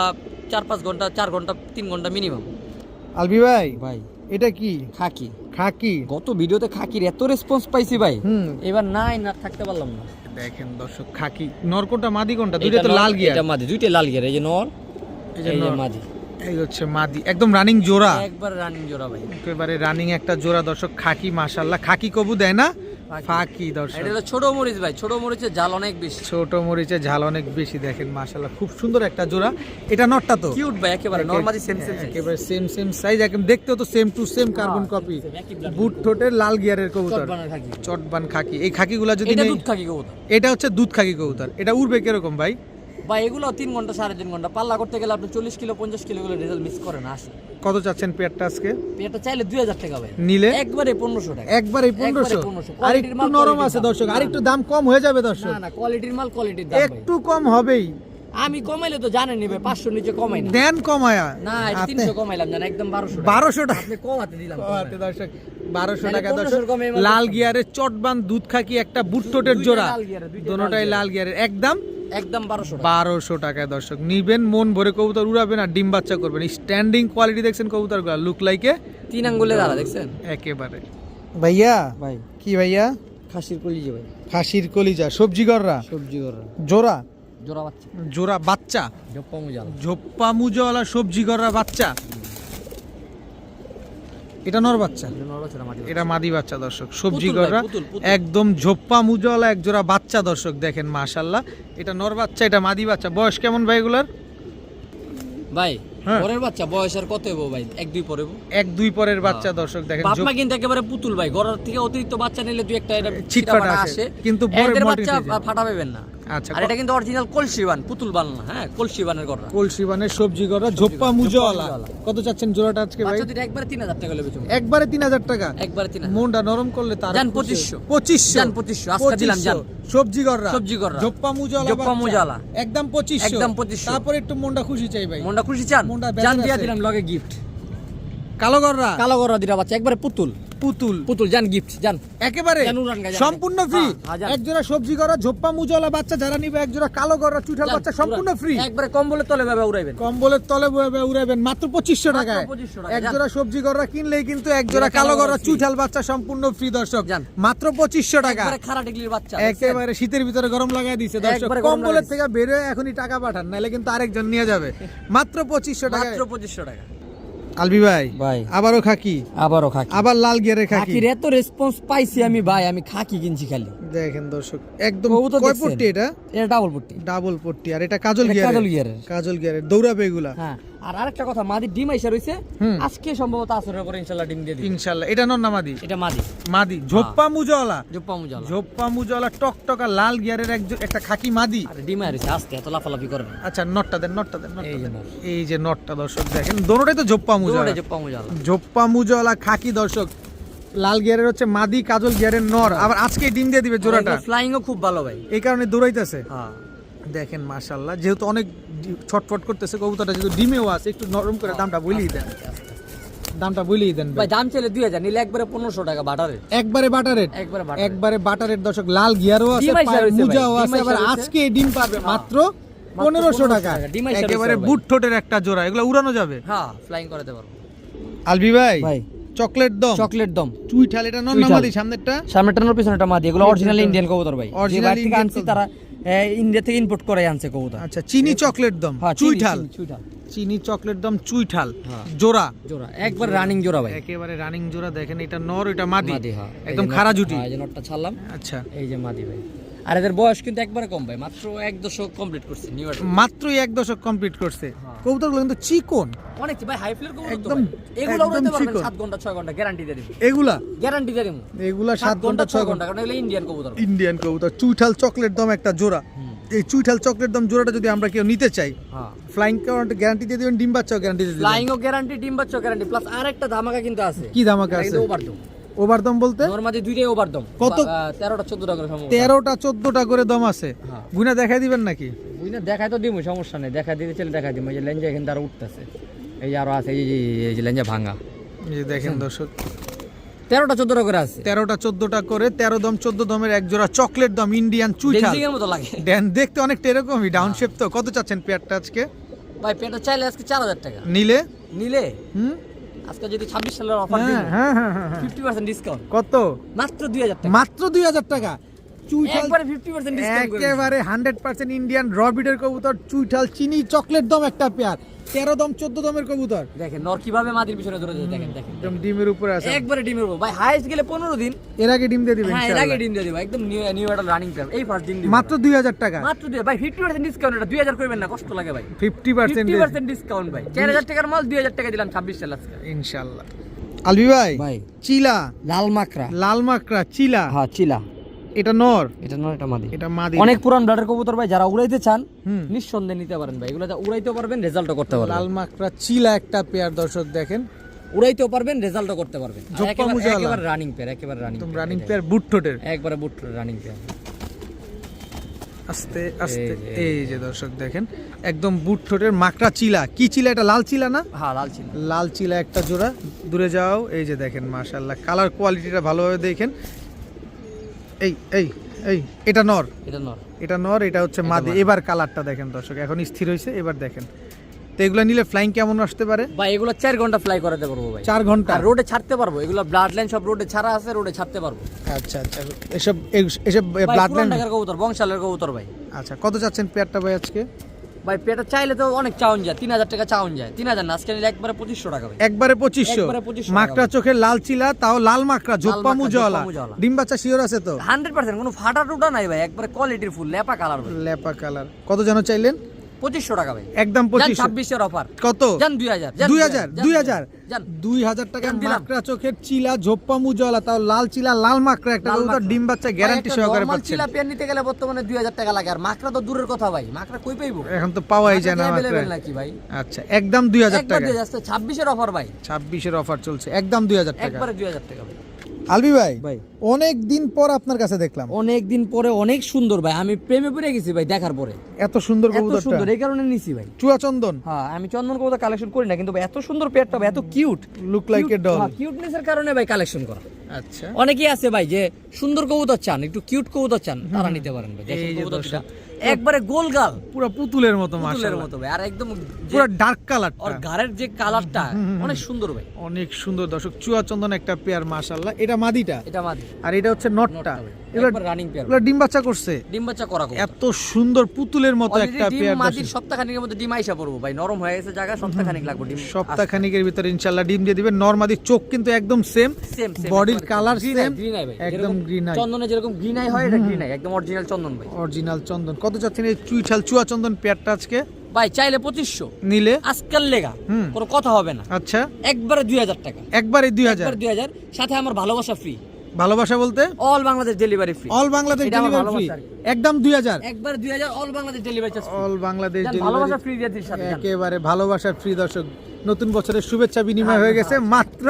4-5 ঘন্টা, 4 ঘন্টা 3 ঘন্টা মিনিমাম।
আলবি ভাই
ভাই
এটা কি
খাকি,
খাকি?
গত ভিডিওতে খাকির এত রেসপন্স পাইছি ভাই,
হুম
এবার নাই না থাকতে পারলাম না।
দেখেন দর্শক, খাকি নর কোনটা মাদি কোনটা? দুইটা
এটা
তো
নর,
লাল গিয়ার।
এটা মাদি, দুইটাই লাল গিয়ার। এই যে নর,
এই যে
এই যে
নর,
মাদি,
এই হচ্ছে মাদি, একদম রানিং জোড়া,
একবার রানিং জোড়া ভাই।
একেবারে রানিং একটা জোড়া দর্শক। খাকি মাশাআল্লাহ, খাকি কবু দেয় না, ফাঁকি দর্শক।
এটা হলো ছোট মরিচ ভাই, ছোট মরিচের ঝাল অনেক বেশি,
ছোট মরিচে ঝাল অনেক বেশি। দেখেন মাশাআল্লাহ, খুব সুন্দর একটা জোড়া। এটা নটটা তো
কিউট ভাই, একেবারে নরমালি সেম সেম
একেবারে সেম সাইজ, একদম দেখতেও তো same to same carbon copy. বুট ঠোঁটের লাল গিয়ারের কবুতর,
খাকি।
চটবান খাকি। এই খাকিগুলা যদি
এটা
নেই,
দুধ খাকি কবুতর
এটা হচ্ছে দুধ খাকি কবুতর। এটা উড়বে কিরকম ভাই?
ভাই এগুলো 3 ঘন্টা 3.5 ঘন্টা পাল্লা করতে গেলে আপনি 40 কিলো 50 কিলো এগুলো রেজাল্ট মিস করে না আসে।
কত চাচ্ছেন পেয়ারটা আজকে?
এটা চাইলে 2000 টাকা ভাই,
নিলে
একবারে 1500 টাকা।
একবারে 1500।
1500
আর একটু নরম আছে দর্শক, আর একটু দাম কম হয়ে যাবে দর্শক,
না না, কোয়ালিটির মাল কোয়ালিটির দাম ভাই।
একটু কম হবেই।
আমি কমাইলে তো জানেন ভাই 500 নিচে কমাই না
দেন কমায়া
না এটা 300 কমাইলাম জান একদম 1200
1200 টাকা
আপনি কমাতে দিলাম
কমাতে দর্শক 1200 টাকা
তাহলে
দর্শক
1500 কমে এবার
লাল গিয়ারের চটবান দুধ খাকি একটা বুটটোটের জোড়া
লাল গিয়ারের, দুইটাই
দুটোটাই লাল গিয়ারের একদম
একদম 1200 টাকা
1200 টাকায় দর্শক নিবেন মন ভরে কবুতর উড়াবেন আর ডিম বাচ্চা করবেন স্ট্যান্ডিং কোয়ালিটি দেখছেন কবুতরগুলো লুক লাইকে
3 আঙ্গুলে দাঁড়া দেখছেন
একেবারে ভাইয়া
ভাই
কি ভাইয়া
খাসির কলিজা ভাই
খাসির কলিজা সবজি গররা
সবজি করা
জোড়া
জোড়া বাচ্চা
জোড়া বাচ্চা
জপ্পা মুজাল
ঝোপ্পা মুজওয়ালা সবজি গররা বাচ্চা এটা নর বাচ্চা এটা মাদি বাচ্চা দর্শক সবজি
পুতুল ভাই,
গররা
পুতুল, পুতুল।
একদম ঝোপ্পা মুজওয়ালা এক জোড়া বাচ্চা দর্শক দেখেন মাশাআল্লাহ এটা নর বাচ্চা এটা মাদি বাচ্চা বয়স কেমন ভাই এগুলার
ভাই
হ্যাঁ।
পরের বাচ্চা বয়স আর কত হইব ভাই 1-2 পরে হইবো।
1-2 পরের বাচ্চা দর্শক দেখেন
বাপ মা কিন্তু একেবারে পুতুল ভাই ঘরের থেকে অতিরিক্ত বাচ্চা নিলে দুই একটা এটা
ছিটফাটা
ছিটাফাটা
আসে,
আসে
কিন্তু পরে
এদের
মোটিভ
বাচ্চা
হয়ে যায়।
ফাটা পাবেন না
আচ্ছা
আর এটা কিন্তু অরিজিনাল কলসিবান পুতুল বান না হ্যাঁ কলসিবানের গড়া
কলসিবানের সবজি গররা ঝোপ্পা মুজওয়ালা
মুজওয়ালা।
কত চাচ্ছেন জোড়াটা আজকে ভাই
বাচ্চা দুটো একবারে 3000 টাকা লেবে তুমি
একবারে 3000 টাকা
একবারে 3000
মনটা নরম করলে তার
যান 2500
2500
যান 2500 আজকে দিলাম যান
সবজি গররা
সবজি গররা।
ঝোপ্পা মুজওয়ালা
ঝোপ্পা
বাচ্চা।
মুজওয়ালা।
একদম 2500
একদম 2500
তারপর একটু মনটা খুশি চাই ভাই
মনটা খুশি চান
মনটা
জান
বেজার
দিয়া
আছে।
দিলাম লগে গিফট
কালো গররা
কালো গড়া দিরা বাচ্চা একবারে পুতুল
পুতুল
পুতুল জান গিফট জান
একেবারে
জান উড়ান গা, জান।
সম্পূর্ণ ফ্রি
হ্যাঁ, হ্যাঁ, জান।
এক জোড়া সবজি গররা ঝোপ্পা মুজওয়ালা বাচ্চা যারা নিবে এক জোড়া কালো গররা চুঠাল বাচ্চা সম্পূর্ণ ফ্রি
একবারে কম্বলের তলে ভাবে উড়াইবেন
কম্বলের তলে বয়ে বয়ে উড়াবেন মাত্র 2500 টাকায়
2500 টাকা,
এক
যান।
জোড়া সবজি গররা কিনলেই কিন্তু এক জোড়া কালো গররা
free।
চুঠাল বাচ্চা সম্পূর্ণ ফ্রি দর্শক
যান।
মাত্র 2500 টাকা
একবারে খারা টিকলির বাচ্চা
একেবারে শীতের ভিতরে গরম লাগাই দিছে দর্শক
একবারে গরম
কম্বলের
লাগাই
থেকে বের হয়ে এখনই টাকা পাঠান নাহলে কিন্তু আরেকজন নিয়ে যাবে মাত্র 2500 টাকা
মাত্র 2500 টাকা
আলবি ভাই
ভাই
আবারও খাকি
আবারও খাকি
আবার লাল গিয়ারে খাকি
খাকির এত রেসপন্স পাইছি আমি ভাই আমি খাকি কিনছি খালি
দেখেন দর্শক একদম
কবুতর
কয়
দেখছেন?
পট্টি এটা
এটা ডাবল পট্টি
ডাবল পট্টি আর এটা কাজল
এটা
গিয়ারে
কাজল গিয়ারের।
কাজল গিয়ারে দৌড়াবে এগুলা
হ্যাঁ আর আরেকটা কথা মাদি ডিম আইসা রইছে
হুম।
আজকে সম্ভবত আসরের পরে ইনশাআল্লাহ ডিম দিয়ে দিই
ইনশাআল্লাহ এটা নর নামাদি
এটা মাদি
মাদি ঝোপ্পা মুজওয়ালা
জপ্পা মুজাল
ঝোপ্পা মুজওয়ালা টকটকা লাল গিয়ারের একটা খাকি মাদি
আর ডিম আইছে আজকে এত লাফালাফি করে না
আচ্ছা নটটা দেন নটটা দেন নটটা
এই যে
দেন।
নট।
এই যে নটটা দর্শক দেখেন দোনোটাই তো ঝোপ্পা মুজওয়ালা
জোরে জপ্পা মুজাল
ঝোপ্পা মুজওয়ালা খাকি দর্শক লাল গিয়ারের হচ্ছে মাদি কাজল গিয়ারের নর আবার আজকে ডিম দিয়ে দিবে জোড়াটা
ফ্লাইংও খুব ভালো ভাই
এই কারণে দৌড়াইতেছে
হ্যাঁ
দেখেন মাশাআল্লাহ যেহেতু অনেক ছটফট করতেছে কবুতরটা যেহেতু ডিমেও আছে একটু নরম করে দামটা বলেই দেন দামটা বলেই দেন ভাই।
ভাই দাম চাইলে 2000 নিলে একবারে 1500 টাকা বাটারে
একবারে বাটারের
একবারে বাটার
একবারে বাটারের দর্শক লাল গিয়ারও আছে
ডিম আইসা
পায়ের
রয়েছে ভাই,
মুজাও
ডিম
আছে
আইসা
আবার
রয়েছে।
আজকে এই ডিম পাবে মাত্র
মাত্র
1500 টাকা
1500 টাকা, ডিম আইসা রয়েছে
একেবারে
ভাই।
বুট ঠোঁটের একটা জোড়া এগুলো উড়ানো যাবে
হ্যাঁ ফ্লাইং করাতে পারবো
আলবি ভাই
ভাই
চকলেট দম
চকলেট দম
চুইঠাল এটা নর
চুইঠাল।
নামাদি সামনেরটা
সামনেটার পিছনেটা মাদি এগুলো অরিজিনাল ইন্ডিয়ান কবুতর ভাই যে
Original
বাইরে থেকে
Indian
আনছি
কবুতর।
তারা ইন্ডিয়া থেকে ইম্পোর্ট করে আনছে কবুতর
আচ্ছা চিনি চকলেট দম
হ্যাঁ
চুইঠাল
চুইঠাল
চিনি চকলেট দম চুইঠাল
হ্যাঁ।
জোড়া
জোড়া একবার রানিং জোড়া ভাই
একেবারে রানিং জোড়া দেখেন এটা নর এটা মাদি
মাদি হ্যাঁ
একদম খাড়া জুটি
এই যে নটটা ছাড়লাম
আচ্ছা
এই যে মাদি ভাই আর এদের বয়স কিন্তু একবারে কম ভাই মাত্র 1 দশক কমপ্লিট করছে নিউ ইয়ার
মাত্রই 1 দশক কমপ্লিট করছে
হ্যাঁ।
কবুতরগুলো কিন্তু চিকন
অনেক ভাই হাই ফ্লেয়ার কবুতর তো
একদম-
ভাই। এগুলো
একদম
উড়াইতে পারবেন
চিকন।
7 ঘন্টা 6 ঘন্টা গ্যারান্টি দিয়ে দেব
এগুলা
গ্যারান্টি দিয়ে দেব
এগুলা 7 ঘন্টা 6 ঘন্টা
ঘন্টা কারণ এগুলো ইন্ডিয়ান কবুতর
ইন্ডিয়ান কবুতর চুইঠাল চকলেট দম একটা জোড়া এই চুইঠাল চকলেট দম জোড়াটা যদি আমরা কেউ নিতে চাই
হ্যাঁ
ফ্লাইং গ্যারান্টি দিয়ে দিবেন ডিম বাচ্চাও গ্যারান্টি দিয়ে দিবেন
ফ্লাইং ও গ্যারান্টি ডিম বাচ্চা গ্যারান্টি প্লাস আরেকটা ধামাকা কিন্তু আছে
কি দামাকা আছে
ওভারদম
ওভার দম বলতে
নরমালি দুইটাই ওভারদম
কত?
13টা 14টা করে সম্ভব
13টা 14টা করে দম আছে
হ্যাঁ।
গুনা দেখাই দিবেন নাকি
বুঝনা দেখাই তো দিমু সমস্যা নেই দেখা দিতে চলে দেখা দিমু এই যে লেঞ্জা এখান দ্বারা উঠতেছে এই যে আরো আছে এই যে লেঞ্জা ভাঙা
এই যে দেখেন দর্শক
13টা 14টা করে আছে
13টা 14টা করে 13 দম 14 দমের এক জোড়া চকলেট দম ইন্ডিয়ান চুইঠাল
ডেন্সিং এর মতো লাগে
দেন দেখতে অনেকটা এরকমই ডাউন শেপ তো কত চাচ্ছেন পেয়ারটা আজকে
ভাই পেটা চাইলে আজকে 4000 টাকা
নিলে
নিলে
হুম
আজকে যদি 26 সালের অফার দিই
হ্যাঁ হ্যাঁ হ্যাঁ হ্যাঁ।
50% ডিসকাউন্ট
কত
মাত্র 2000 টাকা
মাত্র 2000 টাকা চুইঠাল
একবারে 50% ডিসকাউন্ট করে
একেবারে 100% ইন্ডিয়ান রবিডের কবুতর চুইঠাল চিনি চকলেট দম একটা পেয়ার 13 দম 14 দমের কবুতর
দেখেন নর কিভাবে মাদির পিছনে ধরে যায় দেখেন দেখেন
একদম ডিমের উপরে আছে
একবারে ডিমের উপর ভাই হাইস্ট গেলে 15 দিন
এর আগে ডিম দিয়ে দিবেন
হ্যাঁ এর আগে
ইনশাআল্লাহ
ডিম দিয়ে দিব একদম নিউ অ্যাডাল রানিং প্ল্যান এই ফার্স্ট ডিম দিব
মাত্র 2000 টাকা
মাত্র দিয়ে ভাই 50% ডিসকাউন্ট এটা 2000 করবেন না কষ্ট লাগে ভাই
50%
50% ডিসকাউন্ট ভাই 4000 টাকার মাল 2000 টাকা দিলাম 26 সাল আজকে
ইনশাআল্লাহ আলবি ভাই
ভাই
চিলা
লাল মাকড়া
লাল মাকড়া চিলা
হ্যাঁ চিলা
এটা নর
এটা নয় এটা মাদি
এটা মাদি
অনেক পুরান ব্লাডের কবুতর ভাই যারা উড়াইতে চান
হুম।
নিঃসন্দেহে নিতে পারেন ভাই এগুলো উড়াইতেও পারবেন রেজাল্টও করতে পারবেন
লাল মাকড়া চিলা একটা পেয়ার দর্শক দেখেন
উড়াইতেও পারবেন রেজাল্টও করতে পারবেন আর
জপ্পা
একেবারে-
মুজালা।
একেবারে রানিং পেয়ার একেবারে রানিং
একদম রানিং পেয়ার বুট ঠোঁটের
একবারে বুট রানিং পেয়ার
আস্তে আস্তে।
এই যে,
এই যে দর্শক দেখেন একদম বুট ঠোঁটের মাকড়া চিলা, কি চিলা এটা, লাল চিলা না?
হ্যাঁ লাল ছিল।
লাল চিলা একটা জোড়া, দূরে যাও। এই যে দেখেন মাশাআল্লাহ, কালার কোয়ালিটিটা ভালোভাবে দেখেন। এই এই এই এটা নর,
এটা নর।
এটা নর, এটা হচ্ছে
এটা
মাদি।
মাদি।
এবার কালারটা দেখেন দর্শক, এখন স্থির হয়েছে, এবার দেখেন। তো এগুলো নিলে ফ্লাইং কেমন আসতে পারে?
ভাই এগুলো 4 ঘন্টা ফ্লাই করাতে পারবো ভাই।
4 ঘন্টা।
আর রোডে ছাড়তে পারবো, এগুলো ব্লাড লাইন সব রোডে ছাড়া আছে, রোডে ছাড়তে পারবো।
আচ্ছা আচ্ছা, এসব এসব
ভাই
ব্লাড
পুরান
লাইন।
ঢাকার কবুতর, বংশালের কবুতর ভাই।
আচ্ছা, কত চাচ্ছেন পেয়ারটা ভাই আজকে?
ভাই পেটা চাইলে তো অনেক চাউন যায়, 3000 টাকা চাউন যায়। 3000 না, আজকে নিলে একবারে 2500 টাকা ভাই।
একবারে 2500।
একবারে 2500
মাকড়া চোখের লাল চিলা, তাও লাল মাকড়া, জোপ্পা
মাকড়া,
মুজওয়ালা।
জোপ্পা মুজওয়ালা।
ডিম বাচ্চা শিওর আছে তো?
100% কোনো ফাটা টুটা নাই ভাই, একবারে কোয়ালিটির ফুল লেপা কালার ভাই।
লেপা কালার। কত যেন চাইলেন?
2500 টাকা ভাই।
একদম
জান
2500।
26 এর অফার।
কত?
জান 2000।
2000 টাকা
জান দিলাম।
মাকড়া চোখের চিলা, ঝোপ্পা মুজওয়ালা, তাও লাল চিলা, লাল মাকড়া একটা
লাল
কবুতর,
মাকড়া।
ডিম বাচ্চা গ্যারান্টি সহকারে পাচ্ছেন।
চিলা পেন নিতে গেলে বর্তমানে 2000 টাকা লাগে, আর মাকড়া তো দূরের কথা ভাই, মাকড়া কই পাইবো?
এখন তো পাওয়াই যায় না মাকড়া।
अवेलेबल নাকি ভাই?
আচ্ছা, একদম 2000
একবার
টাকা।
দিয়ে যাচ্ছে 26 এর অফার ভাই।
26 এর অফার চলছে, একদম 2000 টাকা।
একবারে 2000 টাকা ভাই।
আলবি ভাই,
ভাই
অনেক দিন পর আপনার কাছে দেখলাম।
অনেক দিন পরে অনেক সুন্দর ভাই, আমি প্রেমে পড়ে গেছি ভাই দেখার পরে।
এত সুন্দর
এত
কবুতরটা,
সুন্দর এই কারণে নিছি ভাই।
চুয়া চন্দন,
হ্যাঁ আমি চন্দন কবুতর কালেকশন করি না, কিন্তু ভাই এত সুন্দর পেয়ারটা ভাই, এত cute,
look like a doll.
কিউটনেসের কারণে ভাই কালেকশন করা।
আচ্ছা,
অনেকেই আছে ভাই যে সুন্দর কবুতর চান, একটু কিউট কবুতর চান, তারা নিতে পারেন ভাই। দেখেন
এই যে
কবুতরটা
দর্শক।
একবারে গোলগাল,
পুরো পুতুলের মতো
পুতুলের
মাশাআল্লাহ,
মতো ভাই। আর একদম
পুরো ডার্ক কালারটা,
ওর গাড়ের যে কালারটা অনেক সুন্দর ভাই।
অনেক সুন্দর দর্শক। চুয়া চন্দন একটা পেয়ার মাশাআল্লাহ। এটা মাদিটা,
এটা মাদি,
আর এটা হচ্ছে নটটা।
এবার রানিং পেয়ার।
এগুলো ডিম বাচ্চা করছে,
ডিম বাচ্চা করা কবুতর।
এত সুন্দর পুতুলের মতো
Already
একটা
ডিম
পেয়ার।
মাদির সপ্তাহখানেকের মধ্যে ডিম আইসা পড়বো ভাই, নরম হয়ে গেছে জায়গা, সপ্তাহখানেক লাগবে ডিম।
সপ্তাহ খানিকের ভিতরে ইনশাআল্লাহ ডিম দিয়ে দিবে। নরমাদি চোখ কিন্তু একদম সেম,
সেম
বডির কালার সেম,
গ্রিন আই ভাই,
একদম গ্রিন আই,
চন্দনে যেরকম গ্রিন আই হয়, এটা গ্রিন আই একদম অরিজিনাল চন্দন ভাই।
অরিজিনাল চন্দন। কত চাচ্ছেন এই চুয়া চন্দন পেয়ারটা আজকে
ভাই চাইলে 2500
নিলে?
আজকাল লেগা কোনো কথা হবে না,
আচ্ছা,
একবারে 2000 টাকা।
একবারে 2000।
একবার 2000 সাথে আমার ভালোবাসা ফ্রি,
ভালোবাসা বলতে
all Bangladesh delivery free.
All Bangladesh
এটা আমার
ডেলিভারি ফ্রি,
ভালোবাসা আর কি।
একদম 2000।
একবার 2000 all Bangladesh delivery charge.
All Bangladesh
ভালোবাসা
ডেলিভারি
ফ্রি দিয়ে দিস সাথে। জান।
একেবারে ভালোবাসা ফ্রি দর্শক। নতুন বছরের শুভেচ্ছা বিনিময় হয়ে গেছে মাত্র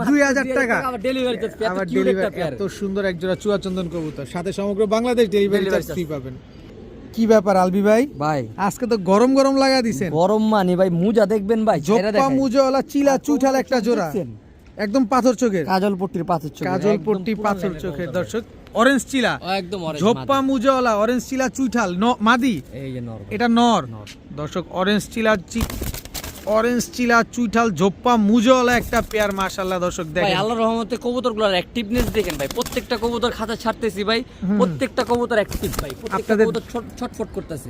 2000 টাকা।
আবার ডেলিভারি চার্জ,
আবার
এত কিউট একটা
ডেলিভারি,
পেয়ার।
এত সুন্দর এক জোড়া চুয়া চন্দন কবুতর, সাথে সমগ্র Bangladesh delivery
Delivery
charge free পাবেন। কি ব্যাপার আলবি ভাই,
ভাই
আজকে তো গরম গরম লাগা দিছেন।
গরম মানি ভাই, মুজা দেখবেন ভাই, ছেড়ে
জোপ্পা
দেখাই।
মুজওয়ালা চিলা চুইঠাল একটা জোড়া,
দেখছেন?
একদম পাথর চোখের,
কাজল পট্টির পাথর চোখের,
কাজল
একদম
পট্টি
পুরো
পাথর
লাইনের
চোখের
কবুতর
দর্শক। অরেঞ্জ চিলা,
ভাই। ও একদম অরেঞ্জ
ঝোপ্পা মুজওয়ালা, অরেঞ্জ চিলা চুইঠাল মাদি,
এই যে নর।
এটা নর দর্শক। অরেঞ্জ চিলা চুইঠাল ঝোপ্পা মুজওয়ালা একটা পেয়ার মাশাআল্লাহ দর্শক
ভাই
দেখেন।
আল্লাহর রহমতে কবুতরগুলোর অ্যাক্টিভনেস দেখেন ভাই, প্রত্যেকটা কবুতর খাঁচা ছাড়তেছি ভাই, প্রত্যেকটা কবুতর অ্যাক্টিভ ভাই, প্রত্যেকটা
আপনাদের-
কবুতর ছটফট করতেছে।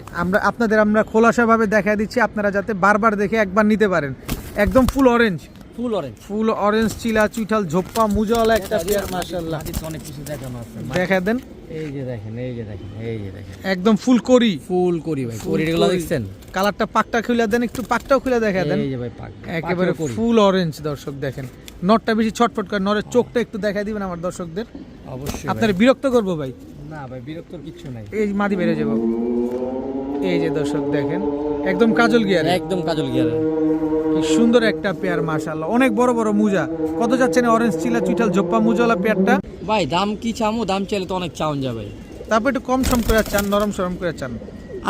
আমরা খোলাসা ভাবে দেখা দিচ্ছি, আপনারা যাতে বারবার দেখে একবার নিতে পারেন। একদম ফুল অরেঞ্জ চিলা চুইঠাল ঝোপ্পা মুজওয়ালা একটা পেয়ার মাশাআল্লাহ।
অনেক কিছু দেখানো আছে,
দেখা দেন,
এই যে দেখেন, এই যে দেখেন, এই যে দেখেন,
একদম ফুল করি,
ফুল করি ভাই, করিগুলো দেখছেন?
কালারটা পাকটা খুলে দেন, একটু পাকটাও খুলে দেখা দেন।
এই যে ভাই পাক,
একেবারে ফুল অরেঞ্জ দর্শক দেখেন। নটটা বেশি ছটফট করে, নরের চোখটা একটু দেখাই দিবেন আমার দর্শকদের।
অবশ্যই
আপনার বিরক্ত করবো ভাই?
না ভাই, বিরক্তর কিছু নাই।
এই মাদি বেড়ে যাবো। এই যে দর্শক দেখেন, একদম কাজল গিয়ার,
একদম কাজল গিয়ার।
কি সুন্দর একটা পেয়ার মাশাআল্লাহ। অনেক বড় বড় মুজা। কত যাচ্ছেন অরেঞ্জ চিলা চুইঠাল ঝোপ্পা মুজওয়ালা পেয়ারটা?
ভাই দাম কি চামু, দাম চাইলে তো অনেক চাউন যাবে।
তারপর একটু কম সম করে চান, নরম সরম করে চান?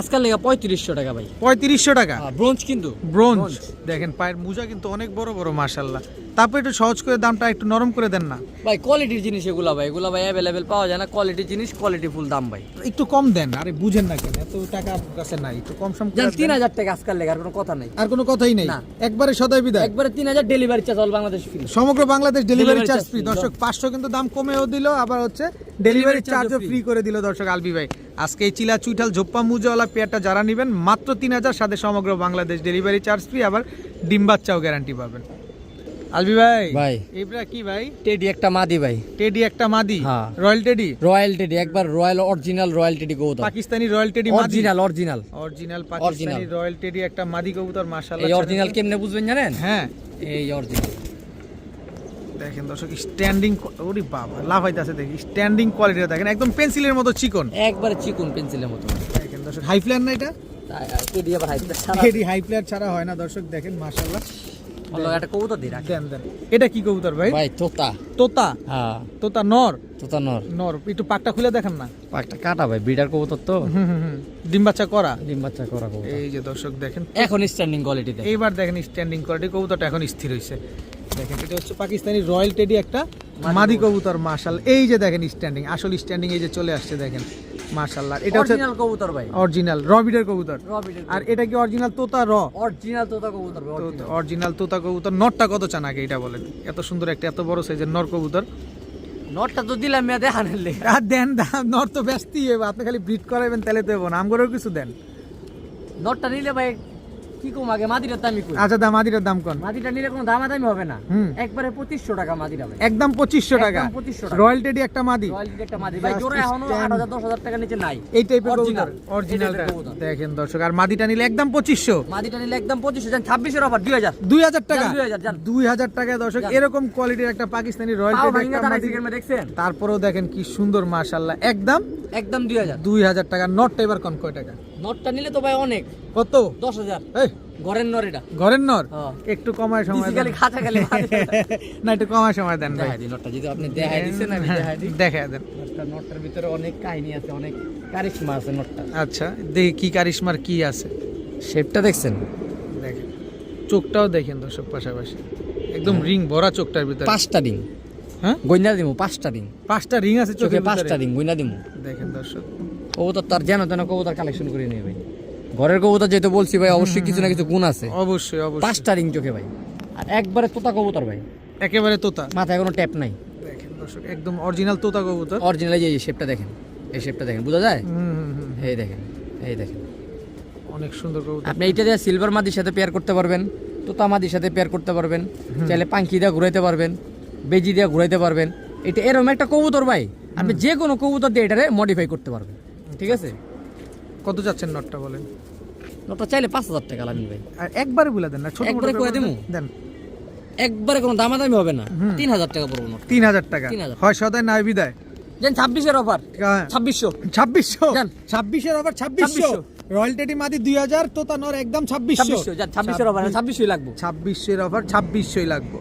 আজকাল লেগা 3500 টাকা ভাই,
3500 টাকা
ব্রোঞ্জ কিন্তু
ব্রোঞ্জ। দেখেন পায়ের মুজা কিন্তু অনেক বড় বড় মাশাআল্লাহ। তারপর একটু সহজ করে দামটা একটু নরম করে দেন না?
ভাই কোয়ালিটির জিনিস এগুলা ভাই, এগুলা ভাই অ্যাভেলেবেল পাওয়া যায় না, কোয়ালিটির জিনিস, কোয়ালিটি ফুল দাম ভাই।
একটু কম দেন। আরে বুঝেন না কেন, এত টাকা আপনার কাছে নাই, একটু কম সম করে
জান
দেন।
3000 টাকা আজকাল লেগা, আর কোনো কথা নাই।
আর কোনো কথাই নেই,
না।
একবারে সদাই বিদায়।
একবারে 3000 delivery charge all Bangladesh free.
সমগ্র Bangladesh delivery
Delivery
charge
charge
free
free,
দর্শক। 500 কিন্তু দাম কমেও দিল, আবার হচ্ছে ডেলিভারি চার্জও ফ্রি করে দিল দর্শক আলবি ভাই। আজকে এই চিলা চুইঠাল ঝোপ্পা মুজওয়ালা পেয়ারটা যারা নেবেন মাত্র 3000, সাথে সমগ্র বাংলাদেশ ডেলিভারি চার্জ ফ্রি, আবার ডিম বাচ্চাও গ্যারান্টি পাবেন। আলবি ভাই,
ভাই
এইটা কি ভাই?
টেডি একটা মাদি ভাই,
টেডি একটা মাদি,
হ্যাঁ।
রয়্যাল টেডি,
রয়্যাল টেডি, একবার রয়্যাল অরিজিনাল রয়্যাল টেডি কবুতর,
পাকিস্তানি রয়্যাল টেডি মাদি,
original
original Pakistani royal teddy একটা মাদি কবুতর মাশাআল্লাহ।
এই অরিজিনাল কেমনে বুঝবেন জানেন?
হ্যাঁ,
এই অরিজিনাল
দেখেন দর্শক, স্ট্যান্ডিং, ওরে বাবা লাভ হইতাছে দেখি, স্ট্যান্ডিং কোয়ালিটিটা দেখেন, একদম পেন্সিলের মতো চিকন।
একবারে চিকন পেন্সিলের মতো।
দেখেন দর্শক, হাই ফ্লেয়ার না এটা?
টেডি আবার হাই প্লাস ছাড়া।
টেডি হাই ফ্লেয়ার ছাড়া হয় না দর্শক, দেখেন মাশাআল্লাহ
হলো একটা কবুতর দিয়ে রাখি
দেন দেন। এটা কি কবুতর ভাই?
ভাই তোতা।
তোতা।
হ্যাঁ
তোতা নর।
তোতা নর।
নর একটু পাকটা খুলে দেখেন না।
পাকটা কাটা ভাই, ব্রিডার কবুতর তো।
ডিম বাচ্চা করা।
ডিম বাচ্চা করা কবুতর।
এই যে দর্শক দেখেন
এখন স্ট্যান্ডিং কোয়ালিটি দেখেন।
এইবার দেখেন স্ট্যান্ডিং কোয়ালিটি কবুতরটা এখন স্থির হইছে। দেখেন এটা হচ্ছে পাকিস্তানি রয়্যাল টেডি একটা মাদি কবুতর মাশাআল্লাহ। এই যে দেখেন স্ট্যান্ডিং, আসল স্ট্যান্ডিং এই যে চলে আসছে দেখেন মাশাআল্লাহ। এটা হচ্ছে
অরিজিনাল কবুতর ভাই,
অরিজিনাল রবিডের কবুতর।
রবিডের।
আর এটা কি অরিজিনাল তোতা র?
অরিজিনাল তোতা কবুতর ভাই, original।
অরিজিনাল তোতা কবুতর। নরটা কত চান আগে এটা বলেন? এত সুন্দর একটা এত বড় সাইজের নর কবুতর।
নটটা তো দিলাম মেয়ে দেখানের লেগে।
আর দেন দাম, নর তো ব্যস্তই হবে, আপনি খালি ব্রিড করাবেন তাহলে তো হবে না, আমগরেও কিছু দেন।
নটটা নিলে ভাই কি কম আগে মাদিটার দামই কই।
আচ্ছা দাম মাদিটার দাম কোন?
মাদিটা নিলে কোনো দামাদামি হবে না,
হুম।
একবারে 2500 টাকা মাদিটা ভাই।
একদম 2500 টাকা।
একদম 2500 টাকা।
রয়্যাল টেডি একটা মাদি।
রয়্যালটির একটা মাদি ভাই, জোড়া এখনো
Just
8000 10000 টাকার নিচে নাই।
এই টাইপের
Original,
কবুতর অরিজিনালটা
এই type এর কবুতর।
দেখেন দর্শক। আর মাদিটা নিলে একদম 2500।
মাদিটা নিলে একদম 2500, জান 26 এর অফার 2000।
2000 টাকা।
যান 2000 যান।
2000 টাকায় দর্শক
যান।
এরকম কোয়ালিটির একটা পাকিস্তানি রয়্যাল
পাও
টেডি
ভাঙা
একটা
দাঁড়াই
মাদি।
সিগারেট দেখছেন?
তারপরেও দেখেন কি সুন্দর মাশাআল্লাহ। একদম
একদম 2000।
2000 টাকা। নটটা এবার কোন কয় টাকা?
নটটা নিলে তো ভাই অনেক,
কত?
10000।
এই
ঘরের নর এটা।
ঘরের নর
হ্যাঁ।
একটু কমায় সময় দেন।
ফিজিক্যালি খাঁচা খালি
না একটু কমায় সময় দেন ভাই।
দেখাই দিই নটটা, যদি আপনি দেখাই দিছেন আমি দেখাই দিই।
দেখা দেন।
নটটার ভিতরে অনেক কাহিনী আছে, অনেক কারিশমা আছে নটটা।
আচ্ছা দেখি কি কারিশমার কি আছে।
শেপটা দেখছেন?
দেখেন চোখটাও দেখেন দর্শক পাশাপাশি, একদম রিং ভরা চোখটার ভিতরে।
5টা রিং।
হ্যাঁ
গইনা দিমু 5টা রিং।
5টা রিং আছে
চোখে
চোখে
5টা রিং গইনা দিমু।
দেখেন দর্শক
কবুতর তার যেন তেন কবুতর কালেকশন করে নিয়ে ভাই। ঘরের কবুতর যেহেতু বলছি ভাই, অবশ্যই কিছু না কিছু গুণ আছে।
অবশ্যই অবশ্যই।
5টা রিং চোখে ভাই, আর একবারে তোতা কবুতর ভাই,
একেবারে তোতা।
মাথায় কোনো ট্যাপ নাই।
দেখেন দর্শক একদম অরিজিনাল তোতা কবুতর।
অরিজিনাল এই শেপটা দেখেন, এই শেপটা দেখেন, বোঝা যায়?
হুম হুম হুম।
এই দেখেন, এই দেখেন।
অনেক সুন্দর কবুতর।
আপনি এইটা দিয়ে সিলভার মাদির সাথে পেয়ার করতে পারবেন, তোতা মাদির সাথে পেয়ার করতে পারবেন, চাইলে পাঙ্কি দিয়ে ঘুরাইতে পারবেন, বেজি দিয়ে ঘুরাইতে পারবেন। এটা এরকম একটা কবুতর ভাই, আপনি যে কোনো কবুতর দিয়ে এটারে মডিফাই করতে পারবেন। ঠিক আছে?
কত যাচ্ছেন নটটা বলেন?
নটটা চাইলে 5000 টাকা লামিন ভাই।
আর একবারে বলে দেন না, ছোট
একবারে কয়ে দিমু?
দেন।
একবারে কোনো দামাদামি হবে না, 3000 টাকা পড়বে নট।
3000 টাকা।
3000
হয় সদায় নাই বিদায়।
জান 26 এর অফার 2600।
2600
যান।
26 এর অফার 2600। রয়্যাল টেডি মাদি 2000, তোতা নর একদম 2600।
2600 জান, 26 এর অফার 2600 লাগবে।
2600 এর অফার 2600 লাগবে।